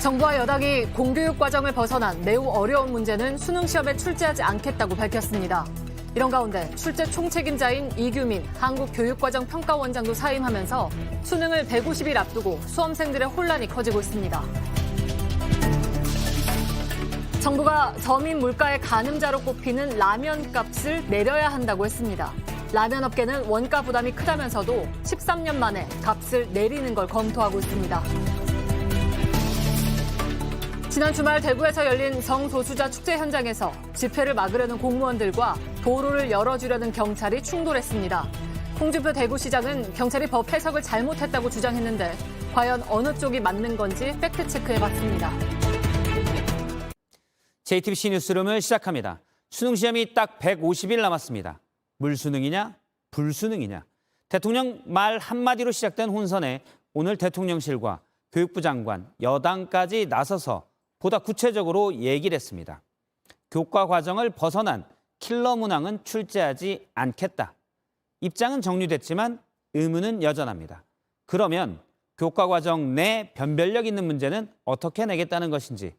정부와 여당이 공교육 과정을 벗어난 매우 어려운 문제는 수능 시험에 출제하지 않겠다고 밝혔습니다. 이런 가운데 출제 총책임자인 이규민 한국교육과정평가원장도 사임하면서 수능을 150일 앞두고 수험생들의 혼란이 커지고 있습니다. 정부가 서민 물가의 가늠자로 꼽히는 라면 값을 내려야 한다고 했습니다. 라면 업계는 원가 부담이 크다면서도 13년 만에 값을 내리는 걸 검토하고 있습니다. 지난 주말 대구에서 열린 성소수자 축제 현장에서 집회를 막으려는 공무원들과 도로를 열어주려는 경찰이 충돌했습니다. 홍준표 대구시장은 경찰이 법 해석을 잘못했다고 주장했는데 과연 어느 쪽이 맞는 건지 팩트체크해봤습니다. JTBC 뉴스룸을 시작합니다. 수능시험이 딱 150일 남았습니다. 물수능이냐 불수능이냐. 대통령 말 한마디로 시작된 혼선에 오늘 대통령실과 교육부 장관, 여당까지 나서서 보다 구체적으로 얘기를 했습니다. 교과 과정을 벗어난 킬러 문항은 출제하지 않겠다. 입장은 정리됐지만 의문은 여전합니다. 그러면 교과 과정 내 변별력 있는 문제는 어떻게 내겠다는 것인지,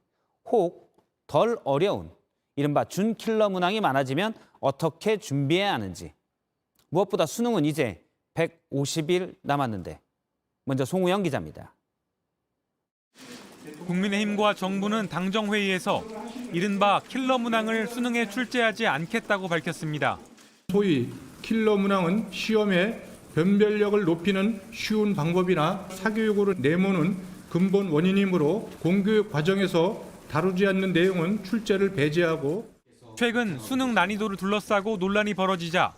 혹 덜 어려운 이른바 준킬러 문항이 많아지면 어떻게 준비해야 하는지. 무엇보다 수능은 이제 150일 남았는데. 먼저 송우영 기자입니다. 국민의힘과 정부는 당정회의에서 이른바 킬러 문항을 수능에 출제하지 않겠다고 밝혔습니다. 소위 킬러 문항은 시험의 변별력을 높이는 쉬운 방법이나 사교육으로 내모는 근본 원인이므로 공교육 과정에서 다루지 않는 내용은 출제를 배제하고. 최근 수능 난이도를 둘러싸고 논란이 벌어지자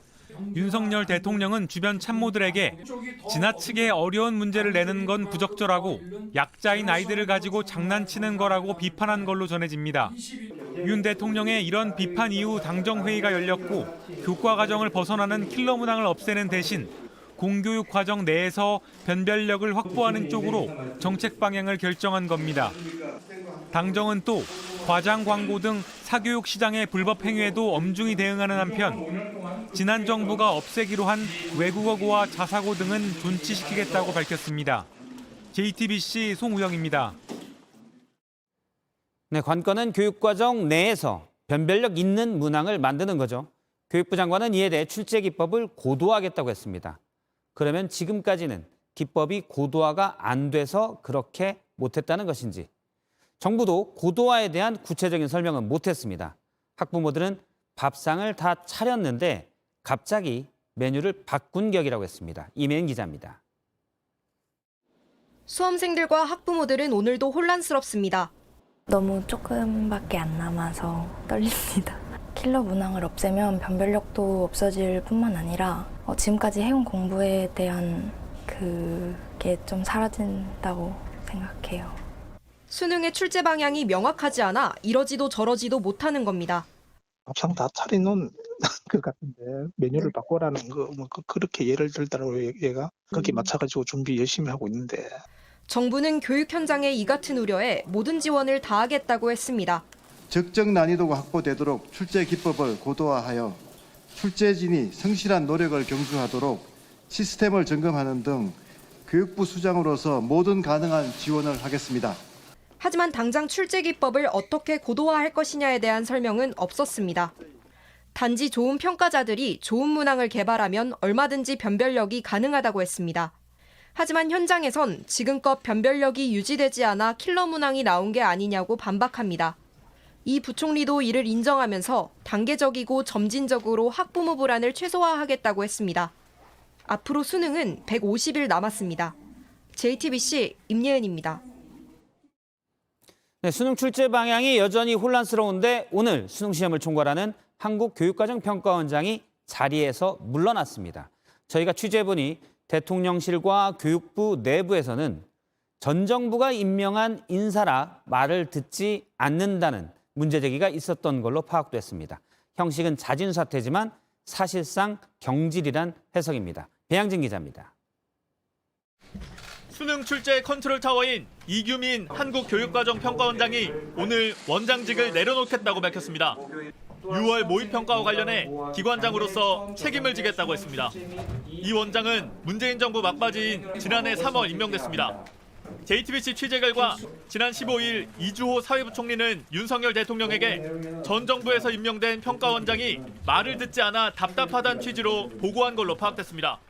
윤석열 대통령은 주변 참모들에게 지나치게 어려운 문제를 내는 건 부적절하고 약자인 아이들을 가지고 장난치는 거라고 비판한 걸로 전해집니다. 윤 대통령의 이런 비판 이후 당정회의가 열렸고 교과 과정을 벗어나는 킬러 문항을 없애는 대신 공교육 과정 내에서 변별력을 확보하는 쪽으로 정책 방향을 결정한 겁니다. 당정은 또 과장 광고 등 사교육 시장의 불법 행위에도 엄중히 대응하는 한편 지난 정부가 없애기로 한 외국어고와 자사고 등은 존치시키겠다고 밝혔습니다. JTBC 송우영입니다. 네, 관건은 교육과정 내에서 변별력 있는 문항을 만드는 거죠. 교육부 장관은 이에 대해 출제 기법을 고도화하겠다고 했습니다. 그러면 지금까지는 기법이 고도화가 안 돼서 그렇게 못했다는 것인지. 정부도 고도화에 대한 구체적인 설명은 못했습니다. 학부모들은 밥상을 다 차렸는데 갑자기 메뉴를 바꾼 격이라고 했습니다. 이메인 기자입니다. 수험생들과 학부모들은 오늘도 혼란스럽습니다. 너무 조금밖에 안 남아서 떨립니다. 킬러 문항을 없애면 변별력도 없어질 뿐만 아니라 지금까지 해온 공부에 대한 그게 좀 사라진다고 생각해요. 수능의 출제 방향이 명확하지 않아 이러지도 저러지도 못하는 겁니다. 밥상 다 차려놓은 것 같은데 메뉴를 바꿔라는 거 그렇게 예를 들더라고요. 얘가 거기에 맞춰가지고 준비 열심히 하고 있는데. 정부는 교육 현장의 이 같은 우려에 모든 지원을 다하겠다고 했습니다. 적정 난이도가 확보되도록 출제 기법을 고도화하여 출제진이 성실한 노력을 경주하도록 시스템을 점검하는 등 교육부 수장으로서 모든 가능한 지원을 하겠습니다. 하지만 당장 출제 기법을 어떻게 고도화할 것이냐에 대한 설명은 없었습니다. 단지 좋은 평가자들이 좋은 문항을 개발하면 얼마든지 변별력이 가능하다고 했습니다. 하지만 현장에선 지금껏 변별력이 유지되지 않아 킬러 문항이 나온 게 아니냐고 반박합니다. 이 부총리도 이를 인정하면서 단계적이고 점진적으로 학부모 불안을 최소화하겠다고 했습니다. 앞으로 수능은 150일 남았습니다. JTBC 임예은입니다. 네, 수능 출제 방향이 여전히 혼란스러운데 오늘 수능 시험을 총괄하는 한국교육과정평가원장이 자리에서 물러났습니다. 저희가 취재해보니 대통령실과 교육부 내부에서는 전 정부가 임명한 인사라 말을 듣지 않는다는 문제 제기가 있었던 걸로 파악됐습니다. 형식은 자진 사퇴지만 사실상 경질이란 해석입니다. 배양진 기자입니다. 수능 출제 컨트롤 타워인 이규민 한국교육과정평가원장이 오늘 원장직을 내려놓겠다고 밝혔습니다. 6월 모의평가와 관련해 기관장으로서 책임을 지겠다고 했습니다. 이 원장은 문재인 정부 막바지인 지난해 3월 임명됐습니다. JTBC 취재 결과 지난 15일 이주호 사회부 총리는 윤석열 대통령에게 전 정부에서 임명된 평가원장이 말을 듣지 않아 답답하다는 취지로 보고한 걸로 파악됐습니다.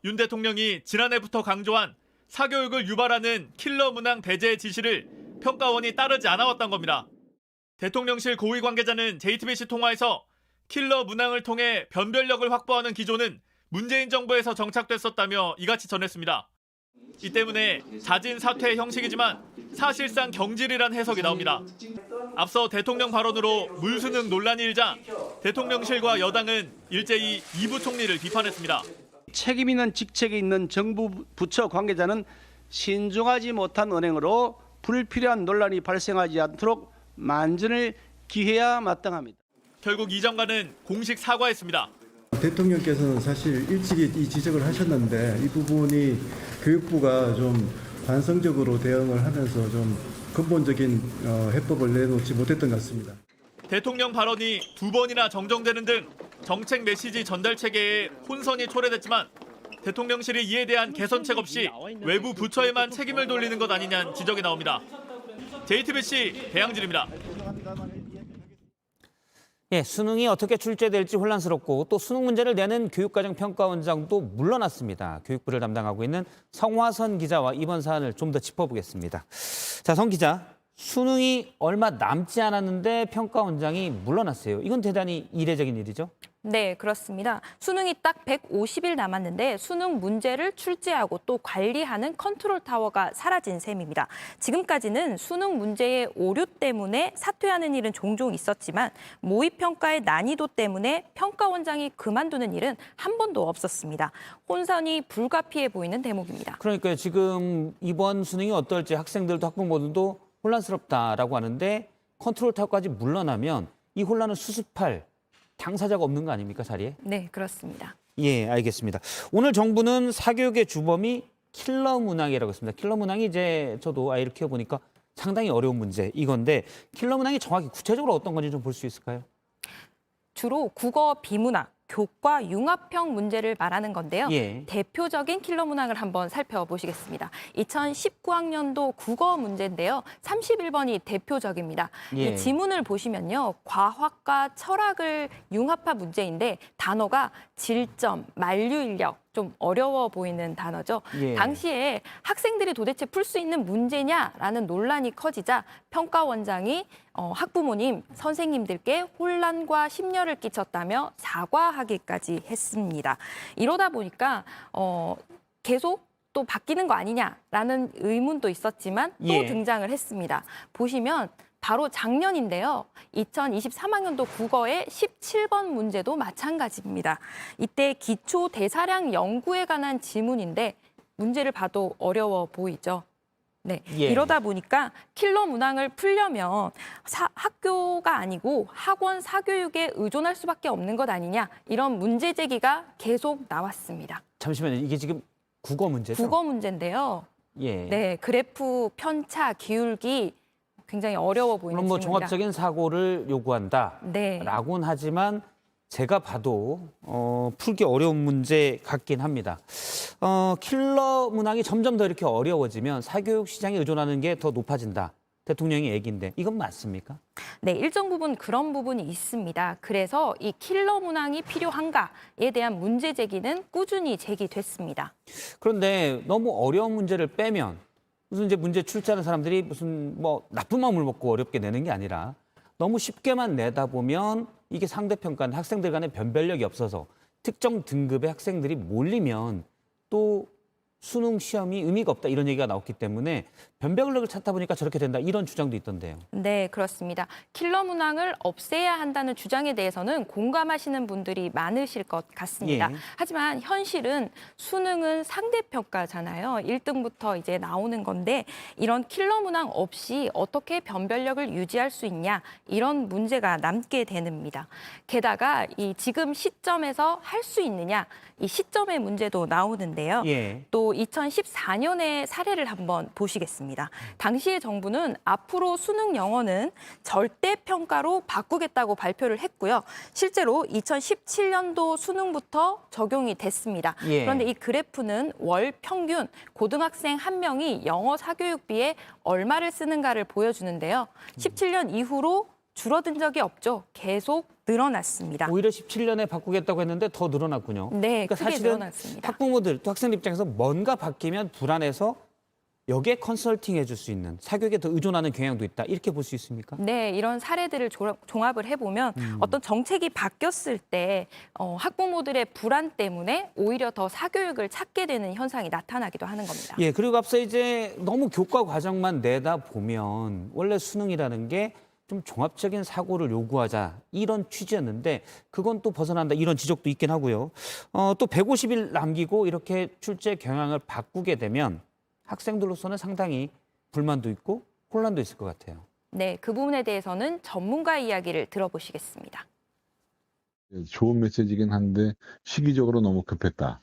윤 대통령이 지난해부터 강조한 사교육을 유발하는 킬러 문항 배제 지시를 평가원이 따르지 않아왔던 겁니다. 대통령실 고위 관계자는 JTBC 통화에서 킬러 문항을 통해 변별력을 확보하는 기조는 문재인 정부에서 정착됐었다며 이같이 전했습니다. 이 때문에 잦은 사퇴 형식이지만 사실상 경질이란 해석이 나옵니다. 앞서 대통령 발언으로 물수능 논란이 일자 대통령실과 여당은 일제히 이 부총리를 비판했습니다. 책임 있는 직책에 있는 정부 부처 관계자는 신중하지 못한 언행으로 불필요한 논란이 발생하지 않도록 만전을 기해야 마땅합니다. 결국 이 장관은 공식 사과했습니다. 대통령께서는 사실 일찍이 이 지적을 하셨는데 이 부분이 교육부가 좀 반성적으로 대응을 하면서 좀 근본적인 해법을 내놓지 못했던 것 같습니다. 대통령 발언이 2번이나 정정되는 등 정책 메시지 전달 체계에 혼선이 초래됐지만 대통령실이 이에 대한 개선책 없이 외부 부처에만 책임을 돌리는 것 아니냐는 지적이 나옵니다. JTBC 배양진입니다. 예, 수능이 어떻게 출제될지 혼란스럽고 또 수능 문제를 내는 교육과정평가원장도 물러났습니다. 교육부를 담당하고 있는 성화선 기자와 이번 사안을 좀 더 짚어보겠습니다. 자, 성 기자, 수능이 얼마 남지 않았는데 평가원장이 물러났어요. 이건 대단히 이례적인 일이죠? 네, 그렇습니다. 수능이 딱 150일 남았는데 수능 문제를 출제하고 또 관리하는 컨트롤 타워가 사라진 셈입니다. 지금까지는 수능 문제의 오류 때문에 사퇴하는 일은 종종 있었지만 모의평가의 난이도 때문에 평가원장이 그만두는 일은 한 번도 없었습니다. 혼선이 불가피해 보이는 대목입니다. 그러니까요. 지금 이번 수능이 어떨지 학생들도 학부모들도 혼란스럽다라고 하는데 컨트롤 타워까지 물러나면 이 혼란을 수습할 당사자가 없는 거 아닙니까, 자리에? 네, 그렇습니다. 예, 알겠습니다. 오늘 정부는 사교육의 주범이 킬러 문항이라고 했습니다. 킬러 문항이 이제 저도 아이를 키워보니까 상당히 어려운 문제 이건데 킬러 문항이 정확히 구체적으로 어떤 건지 좀 볼 수 있을까요? 주로 국어 비문학, 교과 융합형 문제를 말하는 건데요. 예. 대표적인 킬러 문항을 한번 살펴보시겠습니다. 2019학년도 국어 문제인데요. 31번이 대표적입니다. 예. 이 지문을 보시면요. 과학과 철학을 융합한 문제인데 단어가 질점, 만류인력, 좀 어려워 보이는 단어죠. 예. 당시에 학생들이 도대체 풀 수 있는 문제냐라는 논란이 커지자 평가원장이 학부모님, 선생님들께 혼란과 심려를 끼쳤다며 사과하기까지 했습니다. 이러다 보니까 계속 또 바뀌는 거 아니냐라는 의문도 있었지만 또 예. 등장을 했습니다. 보시면 바로 작년인데요. 2023학년도 국어의 17번 문제도 마찬가지입니다. 이때 기초 대사량 연구에 관한 지문인데 문제를 봐도 어려워 보이죠. 네, 예. 이러다 보니까 킬러 문항을 풀려면 학교가 아니고 학원 사교육에 의존할 수밖에 없는 것 아니냐 이런 문제 제기가 계속 나왔습니다. 잠시만요. 이게 지금 국어 문제죠? 국어 문제인데요. 예. 네, 그래프, 편차, 기울기 굉장히 어려워 보이는 물론 뭐 질문입니다. 종합적인 사고를 요구한다. 네. 라고는 하지만 제가 봐도 풀기 어려운 문제 같긴 합니다. 킬러 문항이 점점 더 이렇게 어려워지면 사교육 시장에 의존하는 게 더 높아진다. 대통령의 얘기인데 이건 맞습니까? 네, 일정 부분 그런 부분이 있습니다. 그래서 이 킬러 문항이 필요한가에 대한 문제 제기는 꾸준히 제기됐습니다. 그런데 너무 어려운 문제를 빼면 무슨 이제 문제 출제하는 사람들이 무슨 뭐 나쁜 마음을 먹고 어렵게 내는 게 아니라 너무 쉽게만 내다 보면 이게 상대평가는 학생들 간의 변별력이 없어서 특정 등급의 학생들이 몰리면 또 수능 시험이 의미가 없다 이런 얘기가 나왔기 때문에 변별력을 찾다 보니까 저렇게 된다 이런 주장도 있던데요. 네, 그렇습니다. 킬러 문항을 없애야 한다는 주장에 대해서는 공감하시는 분들이 많으실 것 같습니다. 예. 하지만 현실은 수능은 상대평가잖아요. 1등부터 이제 나오는 건데 이런 킬러 문항 없이 어떻게 변별력을 유지할 수 있냐 이런 문제가 남게 됩니다. 게다가 이 지금 시점에서 할 수 있느냐 이 시점의 문제도 나오는데요. 예. 또 또 2014년의 사례를 한번 보시겠습니다. 당시의 정부는 앞으로 수능 영어는 절대평가로 바꾸겠다고 발표를 했고요. 실제로 2017년도 수능부터 적용이 됐습니다. 예. 그런데 이 그래프는 월 평균 고등학생 한 명이 영어 사교육비에 얼마를 쓰는가를 보여주는데요. 17년 이후로 줄어든 적이 없죠. 계속 늘어났습니다. 오히려 17년에 바꾸겠다고 했는데 더 늘어났군요. 네, 그러니까 크게 사실은 늘어났습니다. 학부모들 또 학생들 입장에서 뭔가 바뀌면 불안해서 여기에 컨설팅 해줄 수 있는 사교육에 더 의존하는 경향도 있다. 이렇게 볼 수 있습니까? 네, 이런 사례들을 종합을 해보면 어떤 정책이 바뀌었을 때 학부모들의 불안 때문에 오히려 더 사교육을 찾게 되는 현상이 나타나기도 하는 겁니다. 예, 그리고 앞서 이제 너무 교과 과정만 내다 보면 원래 수능이라는 게 좀 종합적인 사고를 요구하자 이런 취지였는데 그건 또 벗어난다 이런 지적도 있긴 하고요. 또 150일 남기고 이렇게 출제 경향을 바꾸게 되면 학생들로서는 상당히 불만도 있고 혼란도 있을 것 같아요. 네, 그 부분에 대해서는 전문가 이야기를 들어보시겠습니다. 좋은 메시지긴 한데 시기적으로 너무 급했다.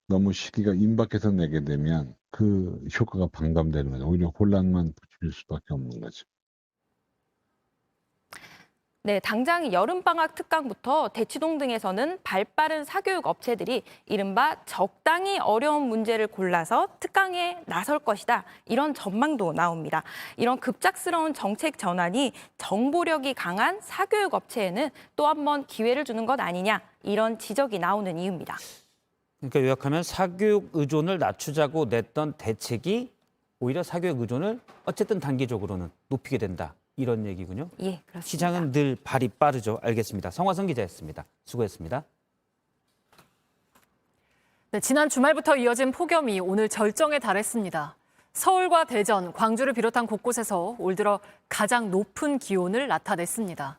너무 시기가 임박해서 내게 되면 그 효과가 반감되는 거죠. 오히려 혼란만 부추길 수밖에 없는 거죠. 네, 당장 여름방학 특강부터 대치동 등에서는 발빠른 사교육 업체들이 이른바 적당히 어려운 문제를 골라서 특강에 나설 것이다. 이런 전망도 나옵니다. 이런 급작스러운 정책 전환이 정보력이 강한 사교육 업체에는 또 한 번 기회를 주는 것 아니냐. 이런 지적이 나오는 이유입니다. 그러니까 요약하면 사교육 의존을 낮추자고 냈던 대책이 오히려 사교육 의존을 어쨌든 단기적으로는 높이게 된다. 이런 얘기군요. 예, 그렇습니다. 시장은 늘 발이 빠르죠. 알겠습니다. 성화성 기자였습니다. 수고했습니다. 네, 지난 주말부터 이어진 폭염이 오늘 절정에 달했습니다. 서울과 대전, 광주를 비롯한 곳곳에서 올 들어 가장 높은 기온을 나타냈습니다.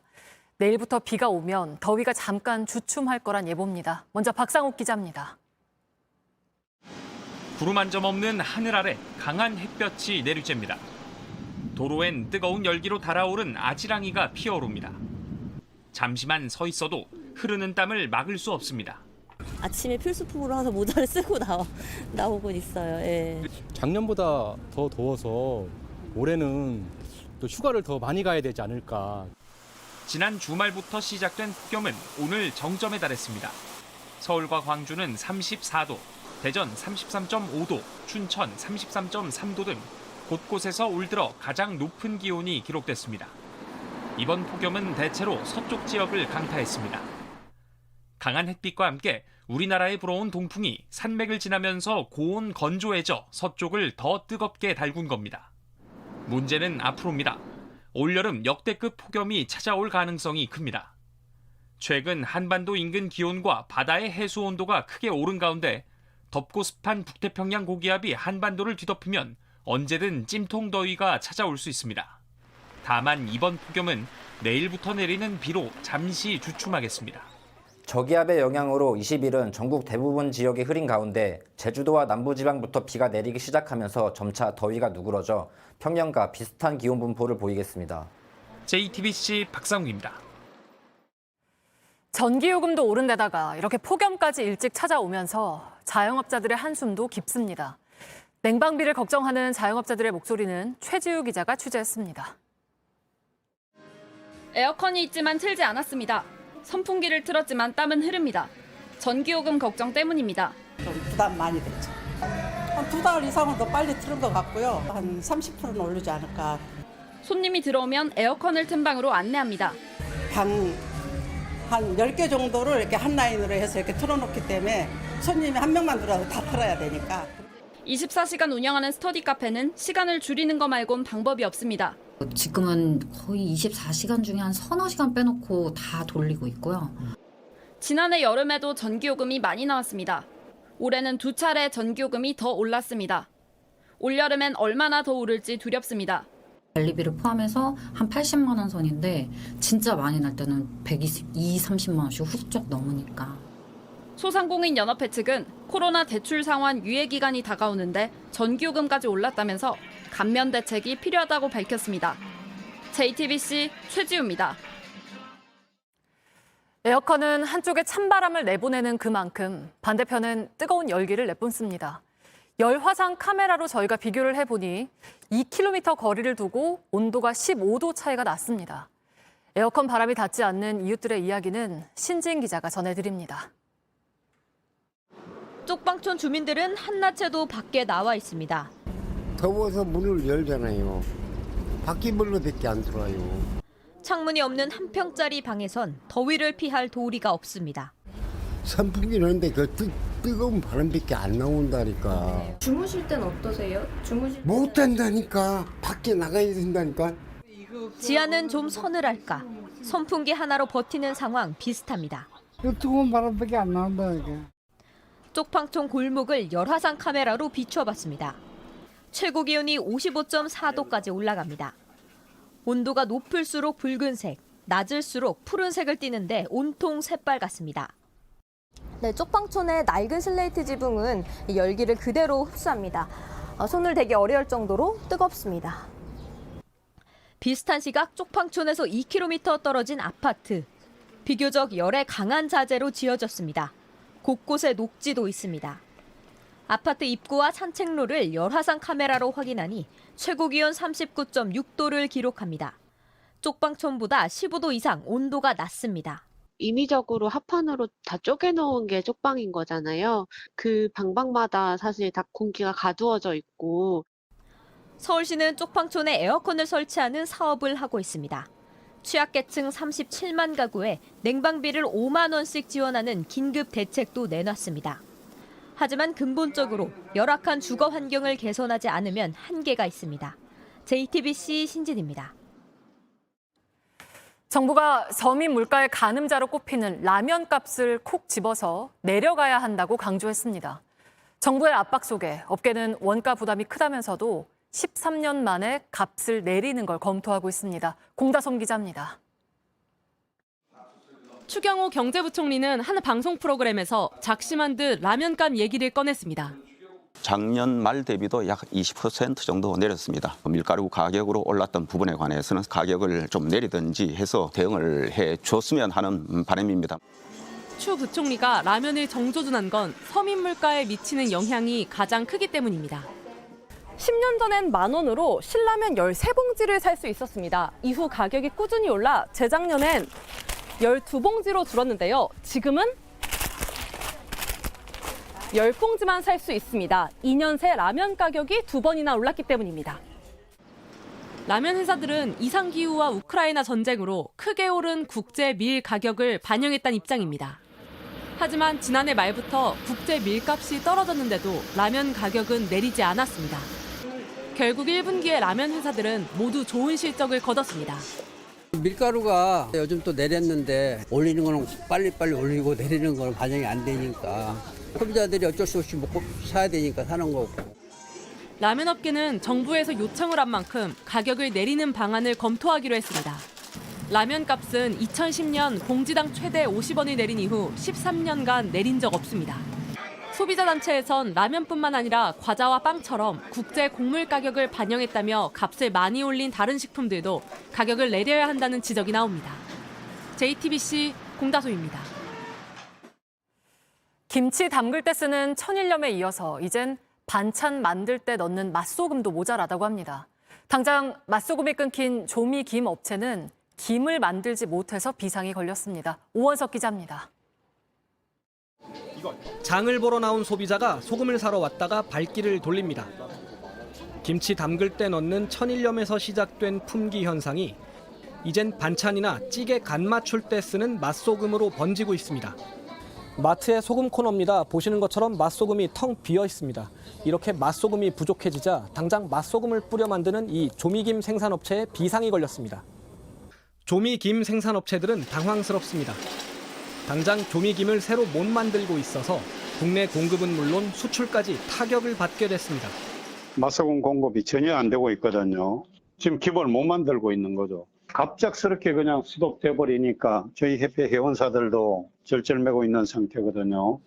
내일부터 비가 오면 더위가 잠깐 주춤할 거란 예보입니다. 먼저 박상욱 기자입니다. 구름 한 점 없는 하늘 아래 강한 햇볕이 내리쬐입니다. 도로엔 뜨거운 열기로 달아오른 아지랑이가 피어오릅니다. 잠시만 서 있어도 흐르는 땀을 막을 수 없습니다. 아침에 필수품으로 하서 모자를 쓰고 나오고 있어요. 예. 작년보다 더 더워서 올해는 또 휴가를 더 많이 가야 되지 않을까. 지난 주말부터 시작된 폭염은 오늘 정점에 달했습니다. 서울과 광주는 34도, 대전 33.5도, 춘천 33.3도 등 곳곳에서 올 들어 가장 높은 기온이 기록됐습니다. 이번 폭염은 대체로 서쪽 지역을 강타했습니다. 강한 햇빛과 함께 우리나라에 불어온 동풍이 산맥을 지나면서 고온 건조해져 서쪽을 더 뜨겁게 달군 겁니다. 문제는 앞으로입니다. 올여름 역대급 폭염이 찾아올 가능성이 큽니다. 최근 한반도 인근 기온과 바다의 해수 온도가 크게 오른 가운데 덥고 습한 북태평양 고기압이 한반도를 뒤덮으면 언제든 찜통 더위가 찾아올 수 있습니다. 다만 이번 폭염은 내일부터 내리는 비로 잠시 주춤하겠습니다. 저기압의 영향으로 20일은 전국 대부분 지역이 흐린 가운데 제주도와 남부지방부터 비가 내리기 시작하면서 점차 더위가 누그러져 평년과 비슷한 기온 분포를 보이겠습니다. JTBC 박상욱입니다. 전기요금도 오른 데다가 이렇게 폭염까지 일찍 찾아오면서 자영업자들의 한숨도 깊습니다. 냉방비를 걱정하는 자영업자들의 목소리는 최지우 기자가 취재했습니다. 에어컨이 있지만 틀지 않았습니다. 선풍기를 틀었지만 땀은 흐릅니다. 전기요금 걱정 때문입니다. 좀 부담 많이 됐죠. 한 2달 이상은 더 빨리 틀은 것 같고요. 한 30%는 오르지 않을까. 손님이 들어오면 에어컨을 튼 방으로 안내합니다. 방 한 10개 정도를 이렇게 한 라인으로 해서 이렇게 틀어놓기 때문에 손님이 한 명만 들어와도 다 틀어야 되니까. 24시간 운영하는 스터디 카페는 시간을 줄이는 거 말곤 방법이 없습니다. 지금은 거의 24시간 중에 한 서너 시간 빼놓고 다 돌리고 있고요. 지난해 여름에도 전기요금이 많이 나왔습니다. 올해는 2차례 전기요금이 더 올랐습니다. 올여름엔 얼마나 더 오를지 두렵습니다. 관리비를 포함해서 한 80만 원 선인데 진짜 많이 날 때는 120, 30만 원씩 훌쩍 넘으니까. 소상공인 연합회 측은 코로나 대출 상환 유예 기간이 다가오는데 전기요금까지 올랐다면서 감면 대책이 필요하다고 밝혔습니다. JTBC 최지우입니다. 에어컨은 한쪽에 찬바람을 내보내는 그만큼 반대편은 뜨거운 열기를 내뿜습니다. 열화상 카메라로 저희가 비교를 해보니 2km 거리를 두고 온도가 15도 차이가 났습니다. 에어컨 바람이 닿지 않는 이웃들의 이야기는 신진 기자가 전해드립니다. 쪽방촌 주민들은 한낮에도 밖에 나와 있습니다. 더워서 문을 열잖아요. 바퀴벌레밖에 안 들어와요. 창문이 없는 한 평짜리 방에선 더위를 피할 도리가 없습니다. 선풍기는 하는데 그 뜨거운 바람밖에 안 나온다니까. 주무실 땐 어떠세요? 못 한다니까. 밖에 나가야 된다니까. 지하는 좀 서늘할까. 선풍기 하나로 버티는 상황 비슷합니다. 뜨거운 바람밖에 안 나온다니까. 쪽방촌 골목을 열화상 카메라로 비춰봤습니다. 최고 기온이 55.4도까지 올라갑니다. 온도가 높을수록 붉은색, 낮을수록 푸른색을 띠는데 온통 새빨갛습니다. 네, 쪽방촌의 낡은 슬레이트 지붕은 열기를 그대로 흡수합니다. 손을 대기 어려울 정도로 뜨겁습니다. 비슷한 시각 쪽방촌에서 2km 떨어진 아파트. 비교적 열에 강한 자재로 지어졌습니다. 곳곳에 녹지도 있습니다. 아파트 입구와 산책로를 열화상 카메라로 확인하니 최고 기온 39.6도를 기록합니다. 쪽방촌보다 15도 이상 온도가 낮습니다. 임의적으로 합판으로 다 쪼개놓은 게 쪽방인 거잖아요. 그 방방마다 사실 다 공기가 가두어져 있고. 서울시는 쪽방촌에 에어컨을 설치하는 사업을 하고 있습니다. 취약계층 37만 가구에 냉방비를 5만 원씩 지원하는 긴급 대책도 내놨습니다. 하지만 근본적으로 열악한 주거 환경을 개선하지 않으면 한계가 있습니다. JTBC 신진입니다. 정부가 서민 물가의 가늠자로 꼽히는 라면 값을 콕 집어서 내려가야 한다고 강조했습니다. 정부의 압박 속에 업계는 원가 부담이 크다면서도 13년 만에 값을 내리는 걸 검토하고 있습니다. 공다솜 기자입니다. 추경호 경제부총리는 한 방송 프로그램에서 작심한 듯 라면값 얘기를 꺼냈습니다. 작년 말 대비도 약 20% 정도 내렸습니다. 밀가루 가격으로 올랐던 부분에 관해서는 가격을 좀 내리든지 해서 대응을 해줬으면 하는 바람입니다. 추 부총리가 라면을 정조준한 건 서민 물가에 미치는 영향이 가장 크기 때문입니다. 10년 전엔 10,000원으로 신라면 13봉지를 살 수 있었습니다. 이후 가격이 꾸준히 올라 재작년엔 12봉지로 줄었는데요. 지금은 10봉지만 살 수 있습니다. 2년 새 라면 가격이 2번이나 올랐기 때문입니다. 라면 회사들은 이상기후와 우크라이나 전쟁으로 크게 오른 국제 밀 가격을 반영했다는 입장입니다. 하지만 지난해 말부터 국제 밀값이 떨어졌는데도 라면 가격은 내리지 않았습니다. 결국 1분기에 라면 회사들은 모두 좋은 실적을 거뒀습니다. 밀가루가 요즘 또 내렸는데 올리는 거는 빨리빨리 올리고 내리는 거는 반영이 안 되니까 소비자들이 어쩔 수 없이 먹고 사야 되니까 사는 거고. 라면 업계는 정부에서 요청을 한 만큼 가격을 내리는 방안을 검토하기로 했습니다. 라면 값은 2010년 봉지당 최대 50원을 내린 이후 13년간 내린 적 없습니다. 소비자 단체에선 라면뿐만 아니라 과자와 빵처럼 국제 곡물 가격을 반영했다며 값을 많이 올린 다른 식품들도 가격을 내려야 한다는 지적이 나옵니다. JTBC 공다솜입니다. 김치 담글 때 쓰는 천일염에 이어서 이젠 반찬 만들 때 넣는 맛소금도 모자라다고 합니다. 당장 맛소금이 끊긴 조미 김 업체는 김을 만들지 못해서 비상이 걸렸습니다. 오원석 기자입니다. 장을 보러 나온 소비자가 소금을 사러 왔다가 발길을 돌립니다. 김치 담글 때 넣는 천일염에서 시작된 품귀 현상이 이젠 반찬이나 찌개 간 맞출 때 쓰는 맛소금으로 번지고 있습니다. 마트의 소금 코너입니다. 보시는 것처럼 맛소금이 텅 비어 있습니다. 이렇게 맛소금이 부족해지자 당장 맛소금을 뿌려 만드는 이 조미김 생산업체에 비상이 걸렸습니다. 조미김 생산업체들은 당황스럽습니다. 당장 조미김을 새로 못 만들고 있어서 국내 공급은 물론 수출까지 타격을 받게 됐습니다. 맛소금 공급이 전혀 안 되고 있거든요. 지금 기본을 못 만들고 있는 거죠. 갑작스럽게 그냥 수독돼 버리니까 저희 협회 회원사들도 절절매고 있는 상태거든요.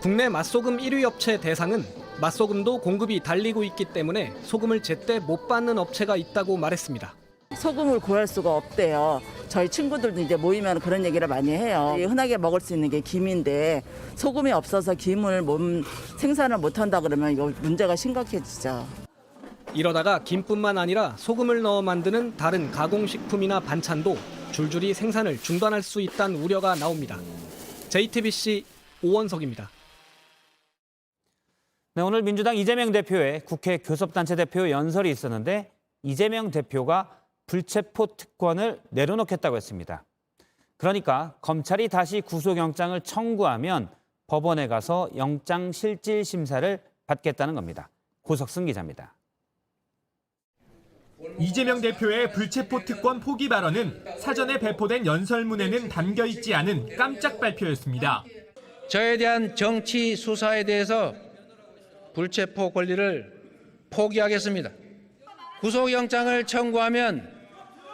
국내 맛소금 1위 업체 대상은 맛소금도 공급이 달리고 있기 때문에 소금을 제때 못 받는 업체가 있다고 말했습니다. 소금을 구할 수가 없대요. 저희 친구들도 이제 모이면 그런 얘기를 많이 해요. 흔하게 먹을 수 있는 게 김인데 소금이 없어서 김을 생산을 못한다 그러면 이거 문제가 심각해지죠. 이러다가 김뿐만 아니라 소금을 넣어 만드는 다른 가공식품이나 반찬도 줄줄이 생산을 중단할 수 있다는 우려가 나옵니다. JTBC 오원석입니다. 네, 오늘 민주당 이재명 대표의 국회 교섭단체 대표 연설이 있었는데 이재명 대표가 불체포 특권을 내려놓겠다고 했습니다. 그러니까 검찰이 다시 구속영장을 청구하면 법원에 가서 영장실질심사를 받겠다는 겁니다. 고석승 기자입니다. 이재명 대표의 불체포 특권 포기 발언은 사전에 배포된 연설문에는 담겨 있지 않은 깜짝 발표였습니다. 저에 대한 정치 수사에 대해서 불체포 권리를 포기하겠습니다. 구속영장을 청구하면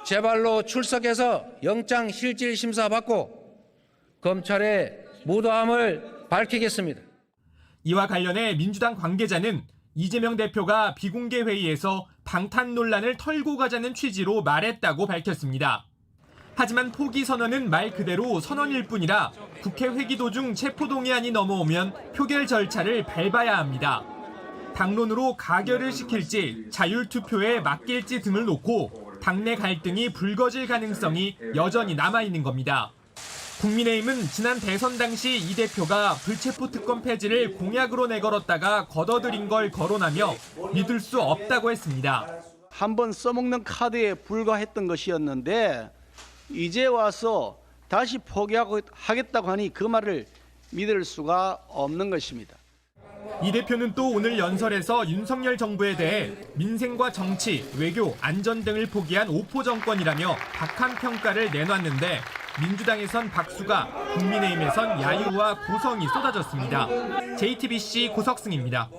제발로 출석해서 영장 실질 심사 받고 검찰의 무도함을 밝히겠습니다. 이와 관련해 민주당 관계자는 이재명 대표가 비공개 회의에서 방탄 논란을 털고 가자는 취지로 말했다고 밝혔습니다. 하지만 포기 선언은 말 그대로 선언일 뿐이라 국회 회기 도중 체포동의안이 넘어오면 표결 절차를 밟아야 합니다. 당론으로 가결을 시킬지 자율투표에 맡길지 등을 놓고 당내 갈등이 불거질 가능성이 여전히 남아있는 겁니다. 국민의힘은 지난 대선 당시 이 대표가 불체포 특권 폐지를 공약으로 내걸었다가 걷어들인 걸 거론하며 믿을 수 없다고 했습니다. 한번 써먹는 카드에 불과했던 것이었는데 이제 와서 다시 포기하겠다고 하니 그 말을 믿을 수가 없는 것입니다. 이 대표는 또 오늘 연설에서 윤석열 정부에 대해 민생과 정치, 외교, 안전 등을 포기한 오포 정권이라며 박한 평가를 내놨는데 민주당에선 박수가, 국민의힘에선 야유와 고성이 쏟아졌습니다. JTBC 고석승입니다.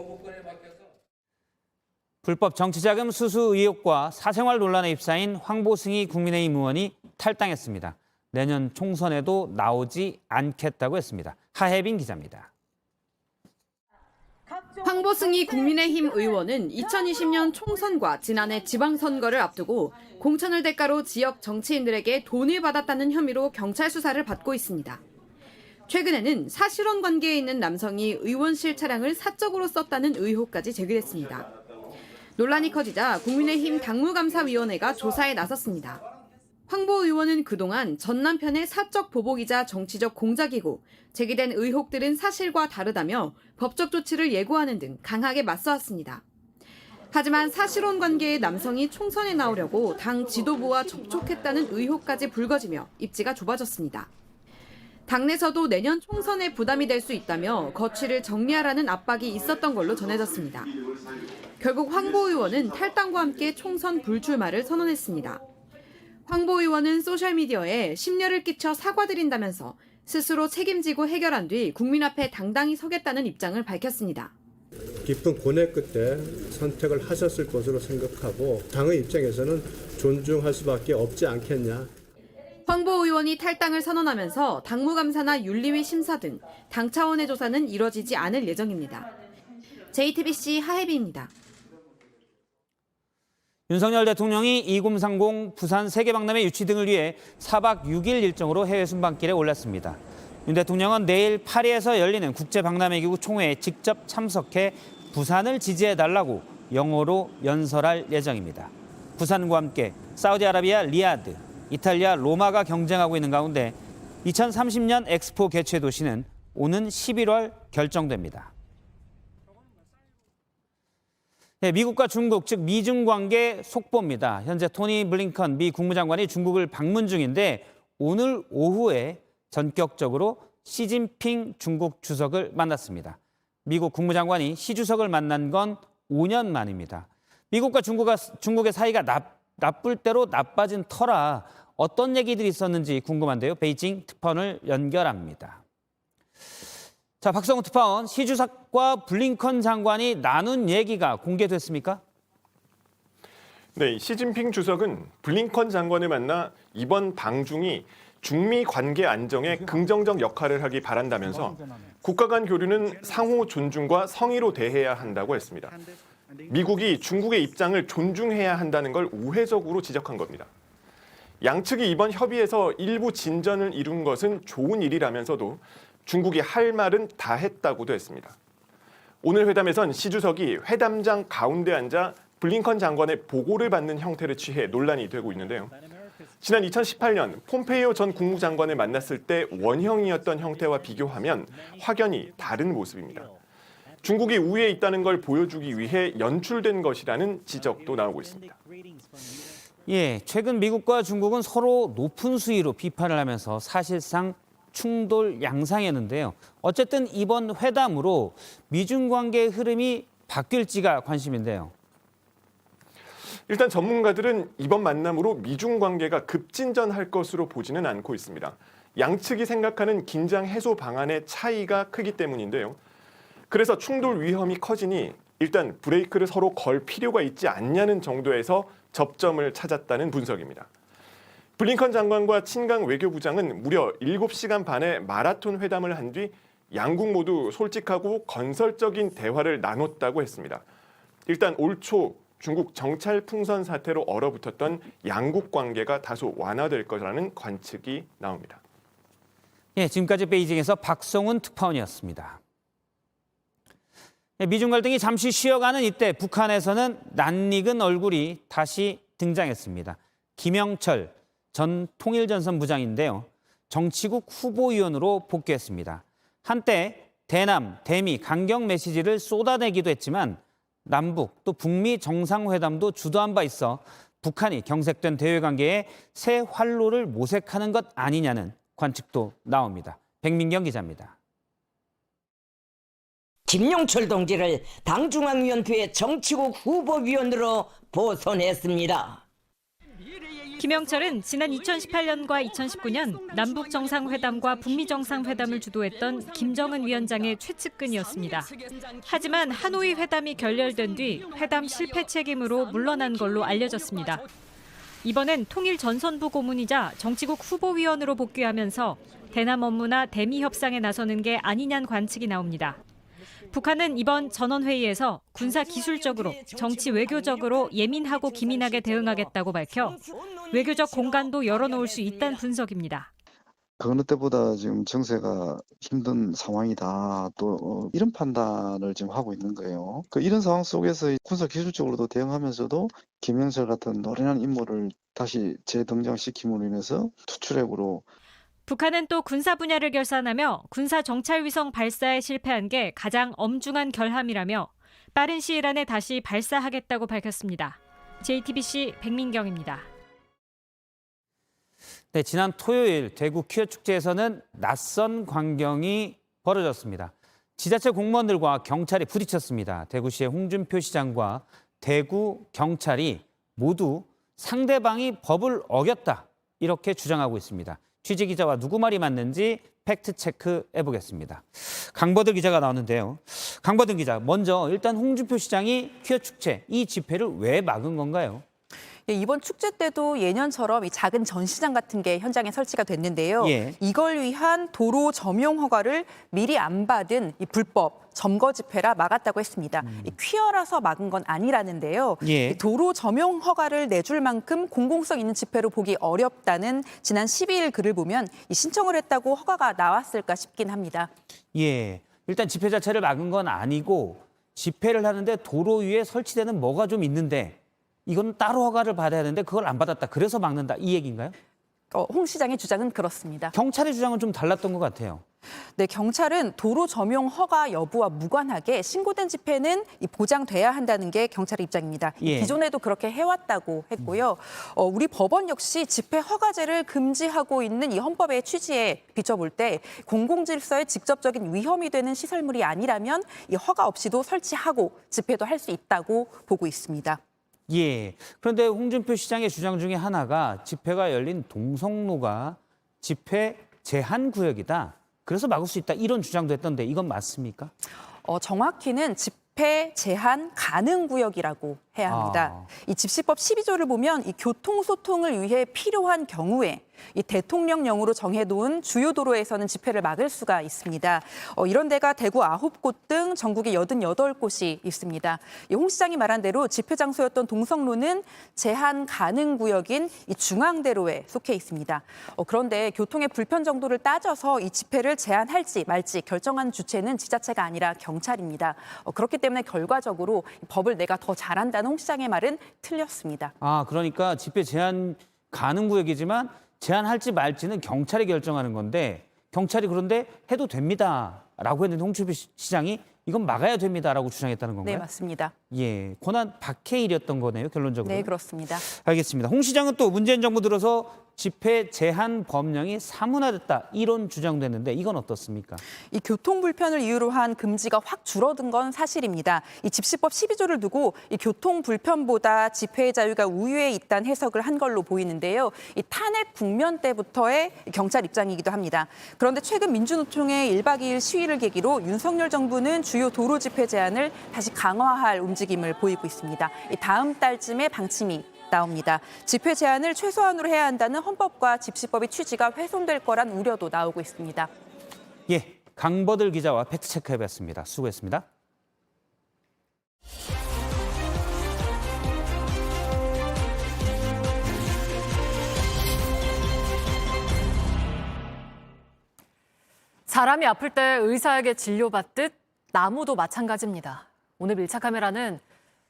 불법 정치자금 수수 의혹과 사생활 논란에 휩싸인 황보승희 국민의힘 의원이 탈당했습니다. 내년 총선에도 나오지 않겠다고 했습니다. 하혜빈 기자입니다. 황보승희 국민의힘 의원은 2020년 총선과 지난해 지방선거를 앞두고 공천을 대가로 지역 정치인들에게 돈을 받았다는 혐의로 경찰 수사를 받고 있습니다. 최근에는 사실혼 관계에 있는 남성이 의원실 차량을 사적으로 썼다는 의혹까지 제기됐습니다. 논란이 커지자 국민의힘 당무감사위원회가 조사에 나섰습니다. 황보 의원은 그동안 전 남편의 사적 보복이자 정치적 공작이고 제기된 의혹들은 사실과 다르다며 법적 조치를 예고하는 등 강하게 맞서왔습니다. 하지만 사실혼 관계의 남성이 총선에 나오려고 당 지도부와 접촉했다는 의혹까지 불거지며 입지가 좁아졌습니다. 당내에서도 내년 총선에 부담이 될 수 있다며 거취를 정리하라는 압박이 있었던 걸로 전해졌습니다. 결국 황보 의원은 탈당과 함께 총선 불출마를 선언했습니다. 황보 의원은 소셜미디어에 심려를 끼쳐 사과드린다면서 스스로 책임지고 해결한 뒤 국민 앞에 당당히 서겠다는 입장을 밝혔습니다. 깊은 고뇌 끝에 선택을 하셨을 것으로 생각하고 당의 입장에서는 존중할 수밖에 없지 않겠냐. 황보 의원이 탈당을 선언하면서 당무감사나 윤리위 심사 등 당 차원의 조사는 이뤄지지 않을 예정입니다. JTBC 하혜빈입니다. 윤석열 대통령이 2030 부산 세계박람회 유치 등을 위해 4박 6일 일정으로 해외 순방길에 올랐습니다. 윤 대통령은 내일 파리에서 열리는 국제박람회기구 총회에 직접 참석해 부산을 지지해달라고 영어로 연설할 예정입니다. 부산과 함께 사우디아라비아 리야드, 이탈리아 로마가 경쟁하고 있는 가운데 2030년 엑스포 개최 도시는 오는 11월 결정됩니다. 네, 미국과 중국, 즉 미중 관계 속보입니다. 현재 토니 블링컨 미 국무장관이 중국을 방문 중인데 오늘 오후에 전격적으로 시진핑 중국 주석을 만났습니다. 미국 국무장관이 시 주석을 만난 건 5년 만입니다. 미국과 중국의 사이가 나쁠 대로 나빠진 터라 어떤 얘기들이 있었는지 궁금한데요. 베이징 특파원을 연결합니다. 자, 박성우 특파원, 시 주석과 블링컨 장관이 나눈 얘기가 공개됐습니까? 네, 시진핑 주석은 블링컨 장관을 만나 이번 방중이 중미 관계 안정에 긍정적 역할을 하기 바란다면서 국가 간 교류는 상호 존중과 성의로 대해야 한다고 했습니다. 미국이 중국의 입장을 존중해야 한다는 걸 우회적으로 지적한 겁니다. 양측이 이번 협의에서 일부 진전을 이룬 것은 좋은 일이라면서도 중국이 할 말은 다 했다고도 했습니다. 오늘 회담에선 시 주석이 회담장 가운데 앉아 블링컨 장관의 보고를 받는 형태를 취해 논란이 되고 있는데요. 지난 2018년 폼페이오 전 국무장관을 만났을 때 원형이었던 형태와 비교하면 확연히 다른 모습입니다. 중국이 우위에 있다는 걸 보여주기 위해 연출된 것이라는 지적도 나오고 있습니다. 예, 최근 미국과 중국은 서로 높은 수위로 비판을 하면서 사실상 충돌 양상이었는데요. 어쨌든 이번 회담으로 미중 관계의 흐름이 바뀔지가 관심인데요. 일단 전문가들은 이번 만남으로 미중 관계가 급진전할 것으로 보지는 않고 있습니다. 양측이 생각하는 긴장 해소 방안의 차이가 크기 때문인데요. 그래서 충돌 위험이 커지니 일단 브레이크를 서로 걸 필요가 있지 않냐는 정도에서 접점을 찾았다는 분석입니다. 블링컨 장관과 친강 외교부장은 무려 7시간 반의 마라톤 회담을 한 뒤 양국 모두 솔직하고 건설적인 대화를 나눴다고 했습니다. 일단 올 초 중국 정찰 풍선 사태로 얼어붙었던 양국 관계가 다소 완화될 거라는 관측이 나옵니다. 예, 지금까지 베이징에서 박성훈 특파원이었습니다. 미중 갈등이 잠시 쉬어가는 이때 북한에서는 낯익은 얼굴이 다시 등장했습니다. 김영철 전 통일전선 부장인데요. 정치국 후보위원으로 복귀했습니다. 한때 대남, 대미 강경 메시지를 쏟아내기도 했지만 남북 또 북미 정상회담도 주도한 바 있어 북한이 경색된 대외관계에 새 활로를 모색하는 것 아니냐는 관측도 나옵니다. 백민경 기자입니다. 김용철 동지를 당중앙위원회 정치국 후보위원으로 보선했습니다. 김영철은 지난 2018년과 2019년 남북 정상회담과 북미 정상회담을 주도했던 김정은 위원장의 최측근이었습니다. 하지만 하노이 회담이 결렬된 뒤 회담 실패 책임으로 물러난 걸로 알려졌습니다. 이번엔 통일전선부 고문이자 정치국 후보위원으로 복귀하면서 대남 업무나 대미 협상에 나서는 게 아니냐는 관측이 나옵니다. 북한은 이번 전원회의에서 군사기술적으로, 정치 외교적으로 예민하고 기민하게 대응하겠다고 밝혀 외교적 공간도 열어놓을 수 있다는 분석입니다. 그 어느 때보다 지금 정세가 힘든 상황이다. 또 이런 판단을 지금 하고 있는 거예요. 이런 상황 속에서 군사기술적으로도 대응하면서도 김영철 같은 노련한 인물을 다시 재등장시킴으로 인해서 투출액으로 북한은 또 군사 분야를 결산하며 군사 정찰 위성 발사에 실패한 게 가장 엄중한 결함이라며 빠른 시일 안에 다시 발사하겠다고 밝혔습니다. JTBC 백민경입니다. 네, 지난 토요일 대구 퀴어 축제에서는 낯선 광경이 벌어졌습니다. 지자체 공무원들과 경찰이 부딪혔습니다. 대구시의 홍준표 시장과 대구 경찰이 모두 상대방이 법을 어겼다 이렇게 주장하고 있습니다. 취재 기자와 누구 말이 맞는지 팩트 체크해 보겠습니다. 강버들 기자가 나오는데요. 강버들 기자, 먼저 일단 홍준표 시장이 퀴어 축제 이 집회를 왜 막은 건가요? 예, 이번 축제 때도 예년처럼 이 작은 전시장 같은 게 현장에 설치가 됐는데요. 예. 이걸 위한 도로 점용 허가를 미리 안 받은 이 불법 점거 집회라 막았다고 했습니다. 이 퀴어라서 막은 건 아니라는데요. 예. 이 도로 점용 허가를 내줄 만큼 공공성 있는 집회로 보기 어렵다는 지난 12일 글을 보면 이 신청을 했다고 허가가 나왔을까 싶긴 합니다. 예, 일단 집회 자체를 막은 건 아니고 집회를 하는데 도로 위에 설치되는 뭐가 좀 있는데 이건 따로 허가를 받아야 하는데 그걸 안 받았다. 그래서 막는다. 이 얘기인가요? 홍 시장의 주장은 그렇습니다. 경찰의 주장은 좀 달랐던 것 같아요. 네, 경찰은 도로 점용 허가 여부와 무관하게 신고된 집회는 보장돼야 한다는 게 경찰의 입장입니다. 예. 기존에도 그렇게 해왔다고 했고요. 우리 법원 역시 집회 허가제를 금지하고 있는 이 헌법의 취지에 비춰볼 때 공공질서에 직접적인 위험이 되는 시설물이 아니라면 이 허가 없이도 설치하고 집회도 할 수 있다고 보고 있습니다. 예. 그런데 홍준표 시장의 주장 중에 하나가 집회가 열린 동성로가 집회 제한 구역이다. 그래서 막을 수 있다. 이런 주장도 했던데 이건 맞습니까? 정확히는 집회 제한 가능 구역이라고 해야 합니다. 이 집시법 12조를 보면 이 교통소통을 위해 필요한 경우에 이 대통령령으로 정해놓은 주요 도로에서는 집회를 막을 수가 있습니다. 이런 데가 대구 9곳 등 전국에 88곳이 있습니다. 홍 시장이 말한 대로 집회 장소였던 동성로는 제한 가능 구역인 이 중앙대로에 속해 있습니다. 그런데 교통의 불편 정도를 따져서 이 집회를 제한할지 말지 결정한 주체는 지자체가 아니라 경찰입니다. 그렇기 때문에 결과적으로 법을 내가 더 잘한다는 홍 시장의 말은 틀렸습니다. 그러니까 집회 제한 가능 구역이지만 제한할지 말지는 경찰이 결정하는 건데 경찰이 그런데 해도 됩니다라고 했는데 홍준표 시장이 이건 막아야 됩니다라고 주장했다는 건가요? 네, 맞습니다. 예, 권한 박해의 일이었던 거네요, 결론적으로. 네, 그렇습니다. 알겠습니다. 홍 시장은 또 문재인 정부 들어서 집회 제한 법령이 사문화됐다 이런 주장도 했는데 이건 어떻습니까? 이 교통 불편을 이유로 한 금지가 확 줄어든 건 사실입니다. 이 집시법 12조를 두고 이 교통 불편보다 집회의 자유가 우위에 있다는 해석을 한 걸로 보이는데요. 이 탄핵 국면 때부터의 경찰 입장이기도 합니다. 그런데 최근 민주노총의 1박 2일 시위를 계기로 윤석열 정부는 주요 도로 집회 제한을 다시 강화할 움직임을 보이고 있습니다. 이 다음 달쯤에 방침이 나옵니다. 집회 제한을 최소한으로 해야 한다는 헌법과 집시법의 취지가 훼손될 거란 우려도 나오고 있습니다. 예, 강버들 기자와 팩트체크해봤습니다. 수고했습니다. 사람이 아플 때 의사에게 진료받듯 나무도 마찬가지입니다. 오늘 밀착카메라는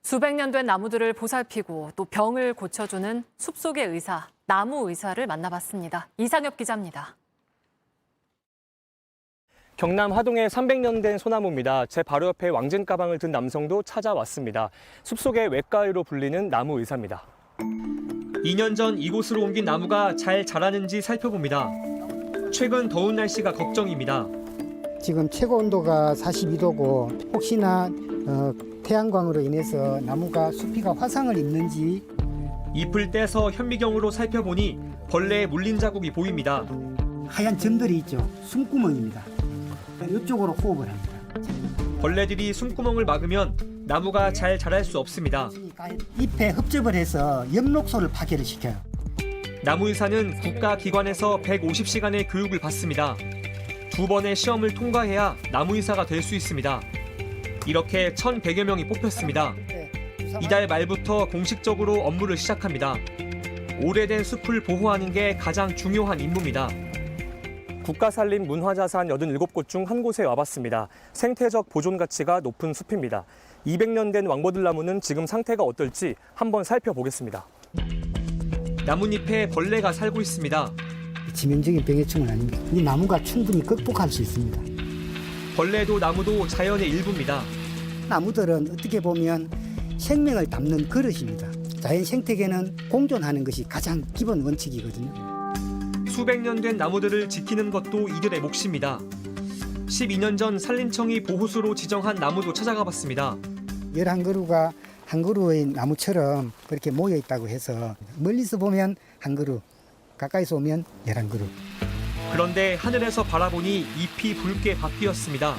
수백 년 된 나무들을 보살피고 또 병을 고쳐주는 숲속의 의사, 나무 의사를 만나봤습니다. 이상엽 기자입니다. 경남 하동의 300년 된 소나무입니다. 제 바로 옆에 왕진 가방을 든 남성도 찾아왔습니다. 숲속의 외과의로 불리는 나무 의사입니다. 2년 전 이곳으로 옮긴 나무가 잘 자라는지 살펴봅니다. 최근 더운 날씨가 걱정입니다. 지금 최고 온도가 42도고 혹시나 태양광으로 인해서 나무가 수피가 화상을 입는지. 잎을 떼서 현미경으로 살펴보니 벌레에 물린 자국이 보입니다. 하얀 점들이 있죠. 숨구멍입니다. 이쪽으로 호흡을 합니다. 벌레들이 숨구멍을 막으면 나무가 잘 자랄 수 없습니다. 잎에 흡접을 해서 엽록소를 파괴를 시켜요. 나무 의사는 국가기관에서 150시간의 교육을 받습니다. 2번의 시험을 통과해야 나무 의사가 될 수 있습니다. 이렇게 1,100여 명이 뽑혔습니다. 이달 말부터 공식적으로 업무를 시작합니다. 오래된 숲을 보호하는 게 가장 중요한 임무입니다. 국가산림 문화자산 87곳 중 한 곳에 와봤습니다. 생태적 보존 가치가 높은 숲입니다. 200년 된 왕버들나무는 지금 상태가 어떨지 한번 살펴보겠습니다. 나뭇잎에 벌레가 살고 있습니다. 치명적인 병해충은 아닙니다. 이 나무가 충분히 극복할 수 있습니다. 벌레도 나무도 자연의 일부입니다. 나무들은 어떻게 보면 생명을 담는 그릇입니다. 자연 생태계는 공존하는 것이 가장 기본 원칙이거든요. 수백 년 된 나무들을 지키는 것도 이들의 몫입니다. 12년 전 산림청이 보호수로 지정한 나무도 찾아가 봤습니다. 11그루가 한 그루의 나무처럼 그렇게 모여 있다고 해서 멀리서 보면 한 그루, 가까이서 오면 11그루. 그런데 하늘에서 바라보니 잎이 붉게 바뀌었습니다.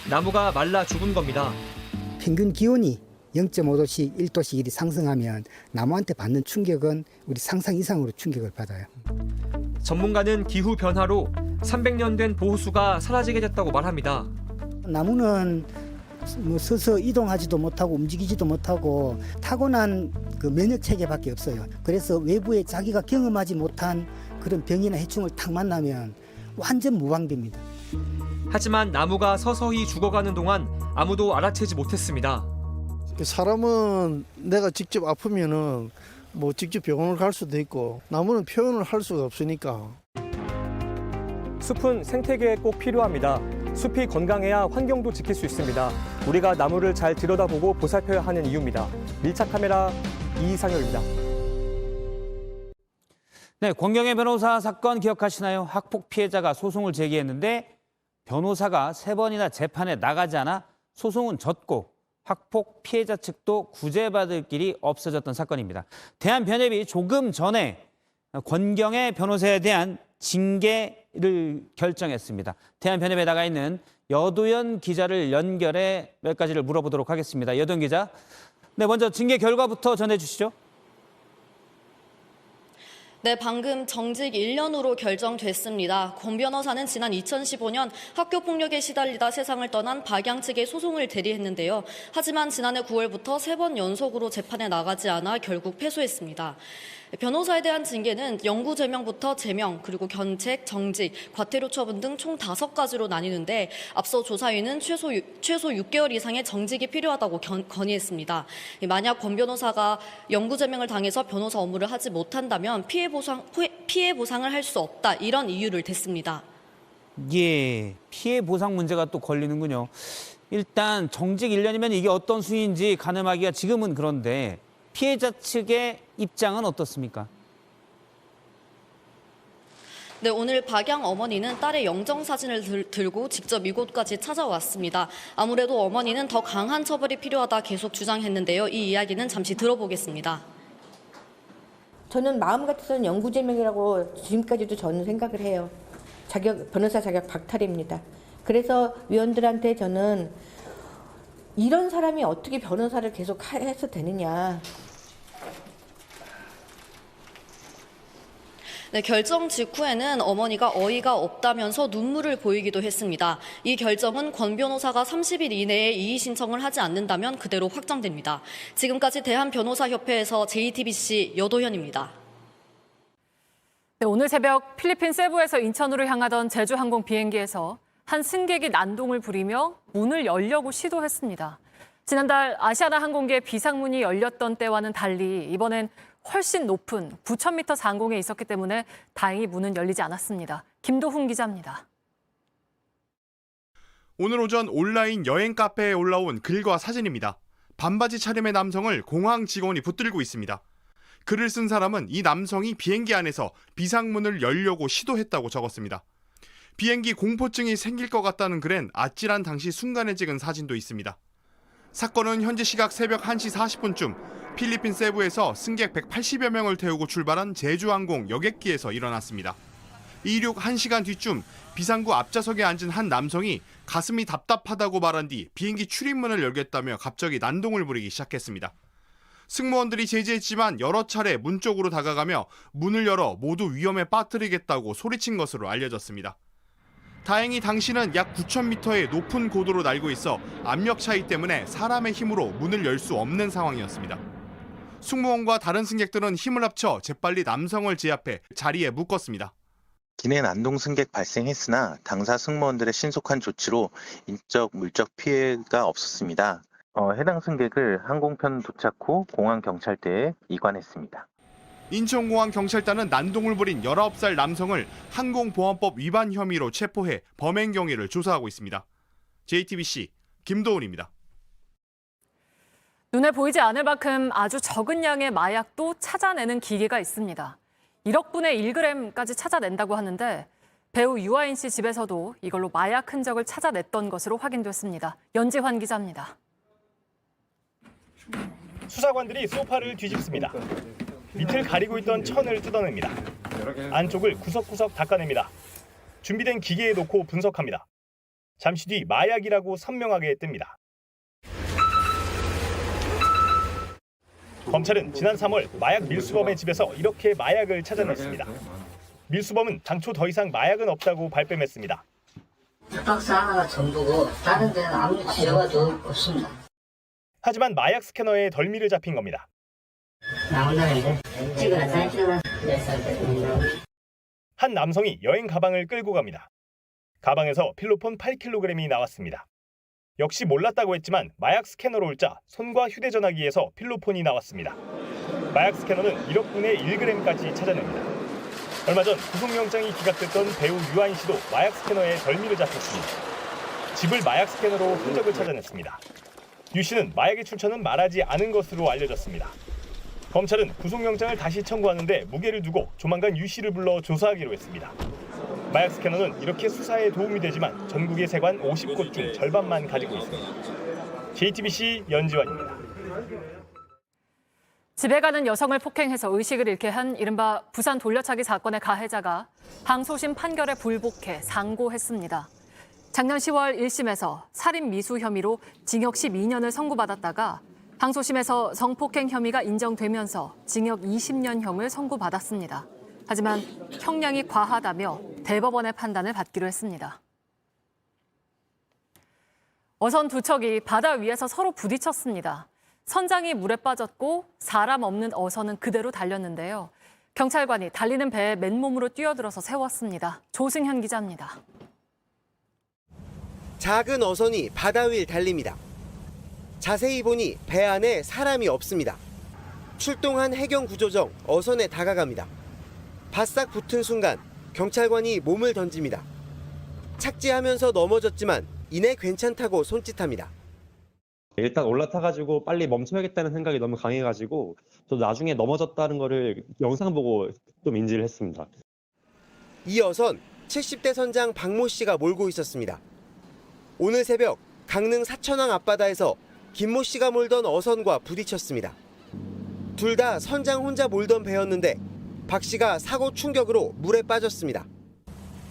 나무가 말라 죽은 겁니다. 평균 기온이 0.5도씩 1도씩 일이 상승하면 나무한테 받는 충격은 우리 상상 이상으로 충격을 받아요. 전문가는 기후 변화로 300년 된 보호수가 사라지게 됐다고 말합니다. 나무는 서서 이동하지도 못하고 움직이지도 못하고 타고난 그 면역 체계밖에 없어요. 그래서 외부에 자기가 경험하지 못한 그런 병이나 해충을 탁 만나면 완전 무방비입니다. 하지만 나무가 서서히 죽어가는 동안 아무도 알아채지 못했습니다. 사람은 내가 직접 아프면은 뭐 직접 병원을 갈 수도 있고 나무는 표현을 할 수가 없으니까. 숲은 생태계에 꼭 필요합니다. 숲이 건강해야 환경도 지킬 수 있습니다. 우리가 나무를 잘 들여다보고 보살펴야 하는 이유입니다. 밀착 카메라 이상혁입니다. 네, 권경의 변호사 사건 기억하시나요? 학폭 피해자가 소송을 제기했는데 변호사가 3번이나 재판에 나가지 않아 소송은 졌고 학폭 피해자 측도 구제받을 길이 없어졌던 사건입니다. 대한변협이 조금 전에 권경의 변호사에 대한 징계를 결정했습니다. 대한변협에 나가 있는 여도현 기자를 연결해 몇 가지를 물어보도록 하겠습니다. 여도현 기자, 네, 먼저 징계 결과부터 전해주시죠. 네, 방금 정직 1년으로 결정됐습니다. 권 변호사는 지난 2015년 학교 폭력에 시달리다 세상을 떠난 박양 측의 소송을 대리했는데요. 하지만 지난해 9월부터 3번 연속으로 재판에 나가지 않아 결국 패소했습니다. 변호사에 대한 징계는 영구 제명부터 제명, 그리고 견책, 정직, 과태료 처분 등 총 5가지로 나뉘는데 앞서 조사위는 최소 6개월 이상의 정직이 필요하다고 건의했습니다. 만약 권 변호사가 영구 제명을 당해서 변호사 업무를 하지 못한다면 피해 보상을 할 수 없다, 이런 이유를 댔습니다. 예, 피해 보상 문제가 또 걸리는군요. 일단 정직 1년이면 이게 어떤 수위인지 가늠하기가 지금은 그런데 피해자 측의 입장은 어떻습니까? 네, 오늘 박양 어머니는 딸의 영정사진을 들고 직접 이곳까지 찾아왔습니다. 아무래도 어머니는 더 강한 처벌이 필요하다 계속 주장했는데요. 이 이야기는 잠시 들어보겠습니다. 저는 마음 같아서는 영구제명이라고 지금까지도 저는 생각을 해요. 변호사 자격 박탈입니다. 그래서 위원들한테 저는 이런 사람이 어떻게 변호사를 계속 해서 되느냐. 네, 결정 직후에는 어머니가 어이가 없다면서 눈물을 보이기도 했습니다. 이 결정은 권 변호사가 30일 이내에 이의 신청을 하지 않는다면 그대로 확정됩니다. 지금까지 대한변호사협회에서 JTBC 여도현입니다. 네, 오늘 새벽 필리핀 세부에서 인천으로 향하던 제주항공 비행기에서 한 승객이 난동을 부리며 문을 열려고 시도했습니다. 지난달 아시아나 항공기의 비상문이 열렸던 때와는 달리 이번엔 훨씬 높은 9,000m 상공에 있었기 때문에 다행히 문은 열리지 않았습니다. 김도훈 기자입니다. 오늘 오전 온라인 여행 카페에 올라온 글과 사진입니다. 반바지 차림의 남성을 공항 직원이 붙들고 있습니다. 글을 쓴 사람은 이 남성이 비행기 안에서 비상문을 열려고 시도했다고 적었습니다. 비행기 공포증이 생길 것 같다는 글엔 아찔한 당시 순간에 찍은 사진도 있습니다. 사건은 현지 시각 새벽 1시 40분쯤 필리핀 세부에서 승객 180여 명을 태우고 출발한 제주항공 여객기에서 일어났습니다. 이륙 1시간 뒤쯤 비상구 앞좌석에 앉은 한 남성이 가슴이 답답하다고 말한 뒤 비행기 출입문을 열겠다며 갑자기 난동을 부리기 시작했습니다. 승무원들이 제지했지만 여러 차례 문 쪽으로 다가가며 문을 열어 모두 위험에 빠뜨리겠다고 소리친 것으로 알려졌습니다. 다행히 당시는 약 9,000m의 높은 고도로 날고 있어 압력 차이 때문에 사람의 힘으로 문을 열 수 없는 상황이었습니다. 승무원과 다른 승객들은 힘을 합쳐 재빨리 남성을 제압해 자리에 묶었습니다. 기내 난동 승객 발생했으나 당사 승무원들의 신속한 조치로 인적, 물적 피해가 없었습니다. 해당 승객을 항공편 도착 후 공항 경찰대에 이관했습니다. 인천공항 경찰단은 난동을 부린 19살 남성을 항공보안법 위반 혐의로 체포해 범행 경위를 조사하고 있습니다. JTBC 김도훈입니다. 눈에 보이지 않을 만큼 아주 적은 양의 마약도 찾아내는 기계가 있습니다. 1억 분의 1g까지 찾아낸다고 하는데 배우 유아인 씨 집에서도 이걸로 마약 흔적을 찾아냈던 것으로 확인됐습니다. 연지환 기자입니다. 수사관들이 소파를 뒤집습니다. 밑을 가리고 있던 천을 뜯어냅니다. 안쪽을 구석구석 닦아냅니다. 준비된 기계에 놓고 분석합니다. 잠시 뒤 마약이라고 선명하게 뜹니다. 검찰은 지난 3월 마약 밀수범의 집에서 이렇게 마약을 찾아냈습니다. 밀수범은 당초 더 이상 마약은 없다고 발뺌했습니다. 박스 하나가 전부고 다른 데는 아무 지저가도 없습니다. 하지만 마약 스캐너에 덜미를 잡힌 겁니다. 한 남성이 여행 가방을 끌고 갑니다. 가방에서 필로폰 8kg이 나왔습니다. 역시 몰랐다고 했지만 마약 스캐너로 옮자 손과 휴대전화기에서 필로폰이 나왔습니다. 마약 스캐너는 1억 분의 1g까지 찾아냅니다. 얼마 전 구속영장이 기각됐던 배우 유아인 씨도 마약 스캐너에 덜미를 잡혔습니다. 집을 마약 스캐너로 흔적을 찾아냈습니다. 유 씨는 마약의 출처는 말하지 않은 것으로 알려졌습니다. 검찰은 구속영장을 다시 청구하는데 무게를 두고 조만간 유 씨를 불러 조사하기로 했습니다. 마약 스캐너는 이렇게 수사에 도움이 되지만 전국의 세관 50곳 중 절반만 가지고 있습니다. JTBC 연지환입니다. 집에 가는 여성을 폭행해서 의식을 잃게 한 이른바 부산 돌려차기 사건의 가해자가 항소심 판결에 불복해 상고했습니다. 작년 10월 1심에서 살인 미수 혐의로 징역 12년을 선고받았다가 항소심에서 성폭행 혐의가 인정되면서 징역 20년형을 선고받았습니다. 하지만 형량이 과하다며 대법원의 판단을 받기로 했습니다. 어선 두 척이 바다 위에서 서로 부딪혔습니다. 선장이 물에 빠졌고 사람 없는 어선은 그대로 달렸는데요. 경찰관이 달리는 배에 맨몸으로 뛰어들어서 세웠습니다. 조승현 기자입니다. 작은 어선이 바다 위를 달립니다. 자세히 보니 배 안에 사람이 없습니다. 출동한 해경구조정 어선에 다가갑니다. 바싹 붙은 순간 경찰관이 몸을 던집니다. 착지하면서 넘어졌지만 이내 괜찮다고 손짓합니다. 일단 올라타가지고 빨리 멈춰야겠다는 생각이 너무 강해가지고 저도 나중에 넘어졌다는 거를 영상 보고 좀 인지를 했습니다. 이 어선 70대 선장 박모 씨가 몰고 있었습니다. 오늘 새벽 강릉 사천항 앞바다에서 김모 씨가 몰던 어선과 부딪혔습니다. 둘 다 선장 혼자 몰던 배였는데 박 씨가 사고 충격으로 물에 빠졌습니다.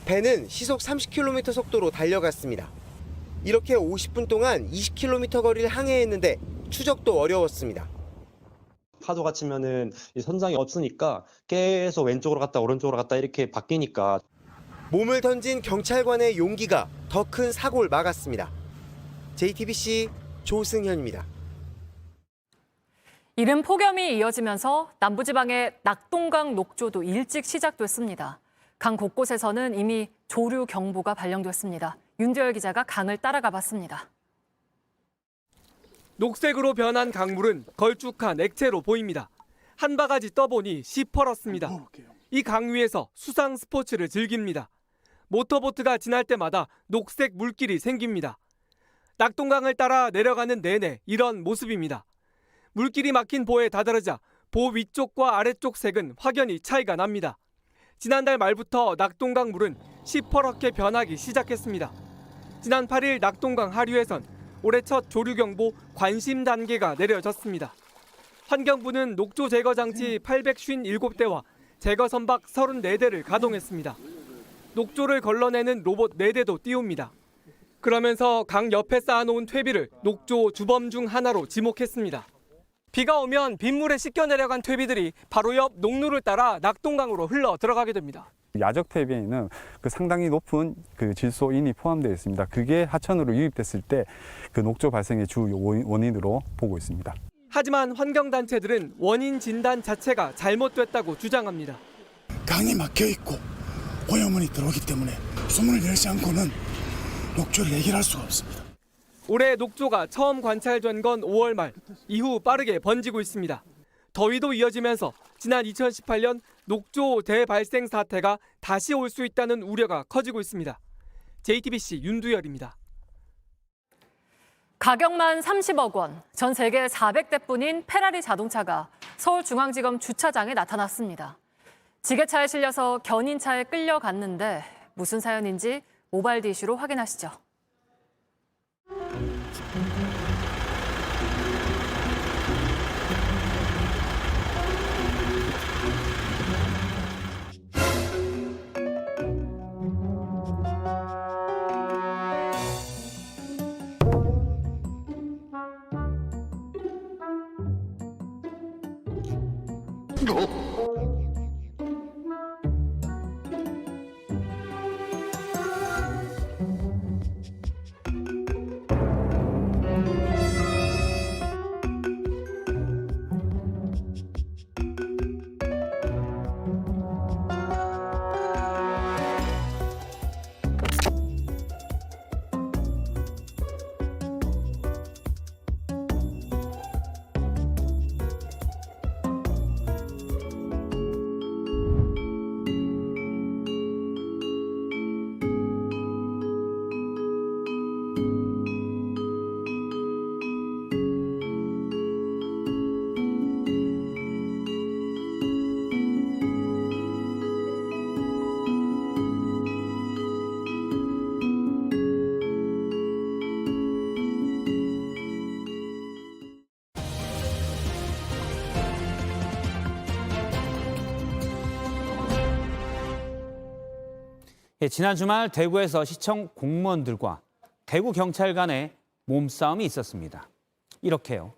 배는 시속 30km 속도로 달려갔습니다. 이렇게 50분 동안 20km 거리를 항해했는데 추적도 어려웠습니다. 파도가 치면은 이 선장이 없으니까 계속 왼쪽으로 갔다 오른쪽으로 갔다 이렇게 바뀌니까 몸을 던진 경찰관의 용기가 더 큰 사고를 막았습니다. JTBC 조승현입니다. 이른 폭염이 이어지면서 남부지방의 낙동강 녹조도 일찍 시작됐습니다. 강 곳곳에서는 이미 조류 경보가 발령됐습니다. 윤두열 기자가 강을 따라가 봤습니다. 녹색으로 변한 강물은 걸쭉한 액체로 보입니다. 한 바가지 떠보니 시퍼렇습니다. 이 강 위에서 수상 스포츠를 즐깁니다. 모터보트가 지날 때마다 녹색 물길이 생깁니다. 낙동강을 따라 내려가는 내내 이런 모습입니다. 물길이 막힌 보에 다다르자 보 위쪽과 아래쪽 색은 확연히 차이가 납니다. 지난달 말부터 낙동강 물은 시퍼렇게 변하기 시작했습니다. 지난 8일 낙동강 하류에선 올해 첫 조류경보 관심 단계가 내려졌습니다. 환경부는 녹조 제거 장치 857대와 제거 선박 34대를 가동했습니다. 녹조를 걸러내는 로봇 4대도 띄웁니다. 그러면서 강 옆에 쌓아놓은 퇴비를 녹조 주범 중 하나로 지목했습니다. 비가 오면 빗물에 씻겨 내려간 퇴비들이 바로 옆 녹로를 따라 낙동강으로 흘러 들어가게 됩니다. 야적 퇴비에는 상당히 높은 질소인이 포함되어 있습니다. 그게 하천으로 유입됐을 때 녹조 발생의 주 원인으로 보고 있습니다. 하지만 환경단체들은 원인 진단 자체가 잘못됐다고 주장합니다. 강이 막혀 있고 오염원이 들어오기 때문에 수문을 열지 않고는 녹조를 해결할 수가 없습니다. 올해 녹조가 처음 관찰된 건 5월 말, 이후 빠르게 번지고 있습니다. 더위도 이어지면서 지난 2018년 녹조 대발생 사태가 다시 올 수 있다는 우려가 커지고 있습니다. JTBC 윤두열입니다. 가격만 30억 원, 전 세계 400대뿐인 페라리 자동차가 서울중앙지검 주차장에 나타났습니다. 지게차에 실려서 견인차에 끌려갔는데 무슨 사연인지 모바일 이슈로 확인하시죠. 지난 주말 대구에서 시청 공무원들과 대구 경찰 간의 몸싸움이 있었습니다. 이렇게요.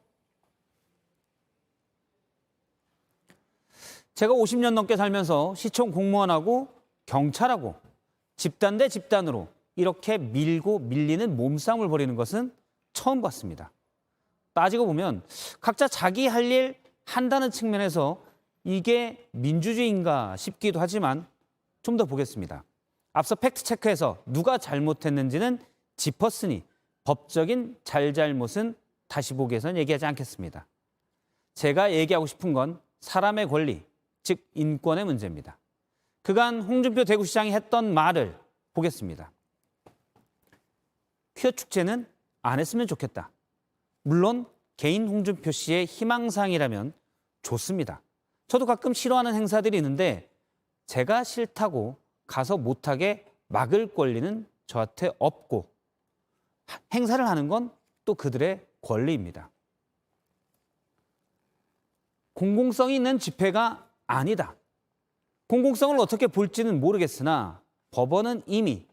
제가 50년 넘게 살면서 시청 공무원하고 경찰하고 집단 대 집단으로 이렇게 밀고 밀리는 몸싸움을 벌이는 것은 처음 봤습니다. 따지고 보면 각자 자기 할 일 한다는 측면에서 이게 민주주의인가 싶기도 하지만 좀 더 보겠습니다. 앞서 팩트체크에서 누가 잘못했는지는 짚었으니 법적인 잘잘못은 다시 보기에선 얘기하지 않겠습니다. 제가 얘기하고 싶은 건 사람의 권리, 즉 인권의 문제입니다. 그간 홍준표 대구시장이 했던 말을 보겠습니다. 퀴어 축제는 안 했으면 좋겠다. 물론 개인 홍준표 씨의 희망사항이라면 좋습니다. 저도 가끔 싫어하는 행사들이 있는데 제가 싫다고 가서 못하게 막을 권리는 저한테 없고 행사를 하는 건 또 그들의 권리입니다. 공공성이 있는 집회가 아니다. 공공성을 어떻게 볼지는 모르겠으나 법원은 이미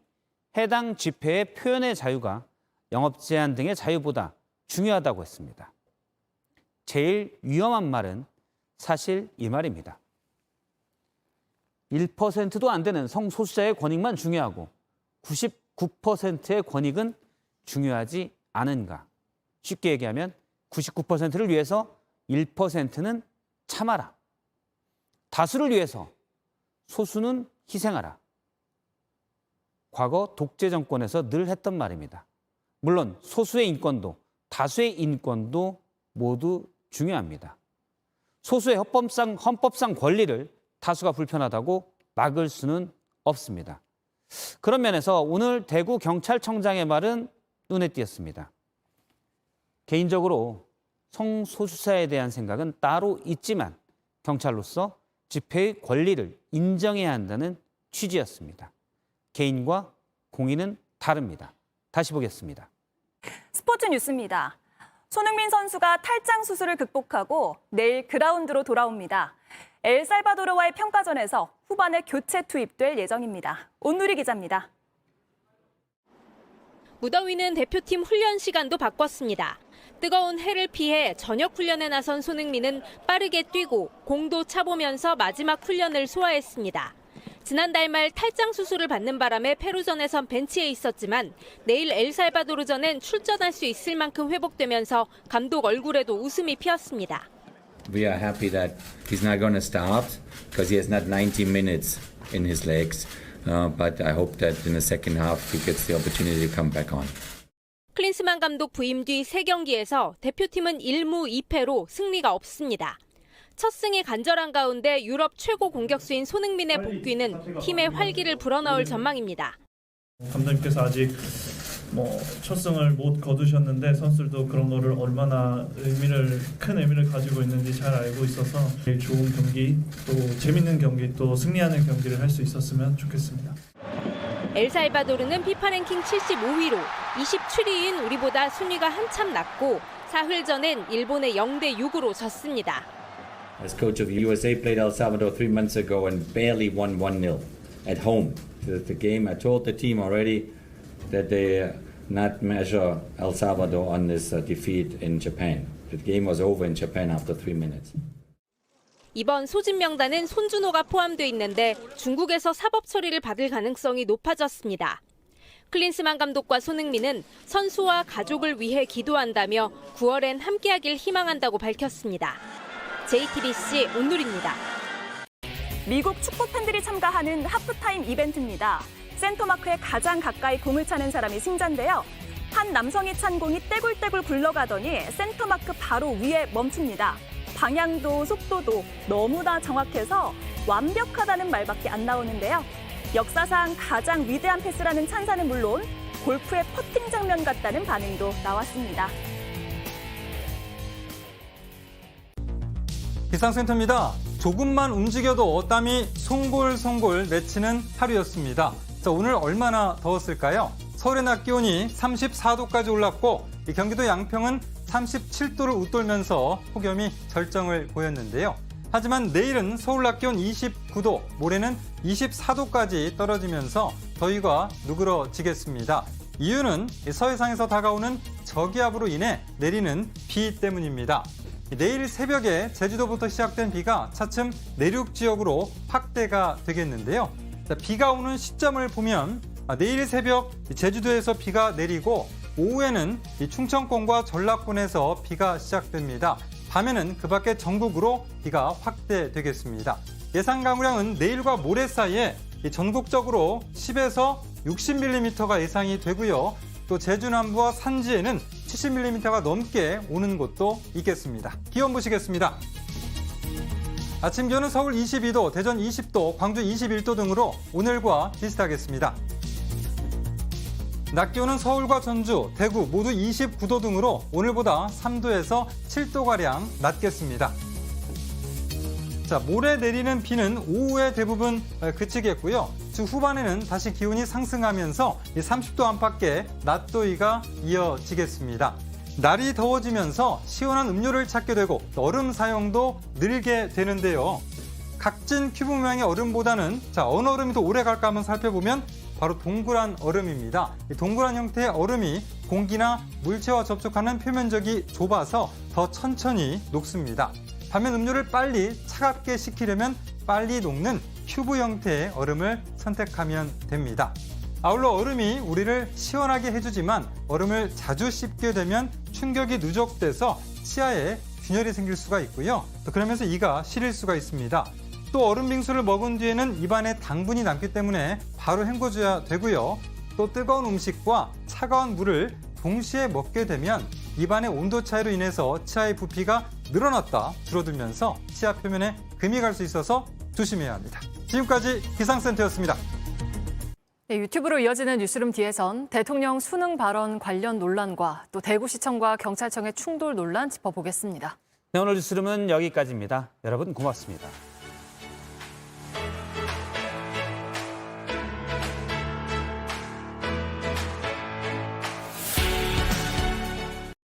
해당 집회의 표현의 자유가 영업 제한 등의 자유보다 중요하다고 했습니다. 제일 위험한 말은 사실 이 말입니다. 1%도 안 되는 성소수자의 권익만 중요하고 99%의 권익은 중요하지 않은가. 쉽게 얘기하면 99%를 위해서 1%는 참아라. 다수를 위해서 소수는 희생하라. 과거 독재 정권에서 늘 했던 말입니다. 물론 소수의 인권도 다수의 인권도 모두 중요합니다. 소수의 헌법상 권리를 다수가 불편하다고 막을 수는 없습니다. 그런 면에서 오늘 대구 경찰청장의 말은 눈에 띄었습니다. 개인적으로 성소수자에 대한 생각은 따로 있지만 경찰로서 집회의 권리를 인정해야 한다는 취지였습니다. 개인과 공인은 다릅니다. 다시 보겠습니다. 스포츠 뉴스입니다. 손흥민 선수가 탈장 수술을 극복하고 내일 그라운드로 돌아옵니다. 엘살바도르와의 평가전에서 후반에 교체 투입될 예정입니다. 온누리 기자입니다. 무더위는 대표팀 훈련 시간도 바꿨습니다. 뜨거운 해를 피해 저녁 훈련에 나선 손흥민은 빠르게 뛰고 공도 차보면서 마지막 훈련을 소화했습니다. 지난달 말 탈장 수술을 받는 바람에 페루전에선 벤치에 있었지만 내일 엘살바도르전엔 출전할 수 있을 만큼 회복되면서 감독 얼굴에도 웃음이 피었습니다. We are happy that he's not going to start because he has not 90 minutes in his legs. But I hope that in the second half he gets the opportunity to come back on. 클린스만 감독 부임 뒤 3경기에서 대표팀은 1무 2패로 승리가 없습니다. 첫 승에 간절한 가운데 유럽 최고 공격수인 손흥민의 복귀는 팀의 활기를 불어넣을 전망입니다. 감독님께서 아직 첫 승을 못 거두셨는데 선수들도 그런 거를 얼마나 큰 의미를 가지고 있는지 잘 알고 있어서 좋은 경기, 또 재밌는 경기, 또 승리하는 경기를 할 수 있었으면 좋겠습니다. 엘살바도르는 피파 랭킹 75위로 27위인 우리보다 순위가 한참 낮고 사흘전엔 일본에 0대6으로 졌습니다. As coach of USA played El Salvador 3 months ago and barely won 1-0 at home. The game, I told the team already that they not measure El Salvador on this defeat in Japan. The game was over in Japan after 3 minutes. 이번 소집 명단엔 손준호가 포함돼 있는데 중국에서 사법 처리를 받을 가능성이 높아졌습니다. 클린스만 감독과 손흥민은 선수와 가족을 위해 기도한다며 9월엔 함께하길 희망한다고 밝혔습니다. JTBC 온누리입니다. 미국 축구 팬들이 참가하는 하프타임 이벤트입니다. 센터마크에 가장 가까이 공을 차는 사람이 승자인데요. 한 남성이 찬 공이 떼굴떼굴 굴러가더니 센터마크 바로 위에 멈춥니다. 방향도 속도도 너무나 정확해서 완벽하다는 말밖에 안 나오는데요. 역사상 가장 위대한 패스라는 찬사는 물론 골프의 퍼팅 장면 같다는 반응도 나왔습니다. 기상센터입니다. 조금만 움직여도 땀이 송골송골 맺히는 하루였습니다. 자, 오늘 얼마나 더웠을까요? 서울의 낮 기온이 34도까지 올랐고 경기도 양평은 37도를 웃돌면서 폭염이 절정을 보였는데요. 하지만 내일은 서울 낮 기온 29도, 모레는 24도까지 떨어지면서 더위가 누그러지겠습니다. 이유는 서해상에서 다가오는 저기압으로 인해 내리는 비 때문입니다. 내일 새벽에 제주도부터 시작된 비가 차츰 내륙 지역으로 확대가 되겠는데요. 비가 오는 시점을 보면 내일 새벽 제주도에서 비가 내리고 오후에는 충청권과 전라권에서 비가 시작됩니다. 밤에는 그 밖에 전국으로 비가 확대되겠습니다. 예상 강우량은 내일과 모레 사이에 전국적으로 10에서 60mm가 예상이 되고요. 또 제주 남부와 산지에는 70mm가 넘게 오는 곳도 있겠습니다. 기온 보시겠습니다. 아침 기온은 서울 22도, 대전 20도, 광주 21도 등으로 오늘과 비슷하겠습니다. 낮 기온은 서울과 전주, 대구 모두 29도 등으로 오늘보다 3도에서 7도가량 낮겠습니다. 자, 모레 내리는 비는 오후에 대부분 그치겠고요. 주 후반에는 다시 기온이 상승하면서 30도 안팎의 낮 더위가 이어지겠습니다. 날이 더워지면서 시원한 음료를 찾게 되고 얼음 사용도 늘게 되는데요. 각진 큐브 모양의 얼음보다는 어느 얼음이 더 오래 갈까 한번 살펴보면 바로 동그란 얼음입니다. 이 동그란 형태의 얼음이 공기나 물체와 접촉하는 표면적이 좁아서 더 천천히 녹습니다. 반면 음료를 빨리 차갑게 식히려면 빨리 녹는 큐브 형태의 얼음을 선택하면 됩니다. 아울러 얼음이 우리를 시원하게 해주지만 얼음을 자주 씹게 되면 충격이 누적돼서 치아에 균열이 생길 수가 있고요. 또 그러면서 이가 시릴 수가 있습니다. 또 얼음 빙수를 먹은 뒤에는 입안에 당분이 남기 때문에 바로 헹궈줘야 되고요. 또 뜨거운 음식과 차가운 물을 동시에 먹게 되면 입안의 온도 차이로 인해서 치아의 부피가 늘어났다 줄어들면서 치아 표면에 금이 갈 수 있어서 조심해야 합니다. 지금까지 기상센터였습니다. 네, 유튜브로 이어지는 뉴스룸 뒤에선 대통령 수능 발언 관련 논란과 또 대구시청과 경찰청의 충돌 논란 짚어보겠습니다. 네, 오늘 뉴스룸은 여기까지입니다. 여러분 고맙습니다.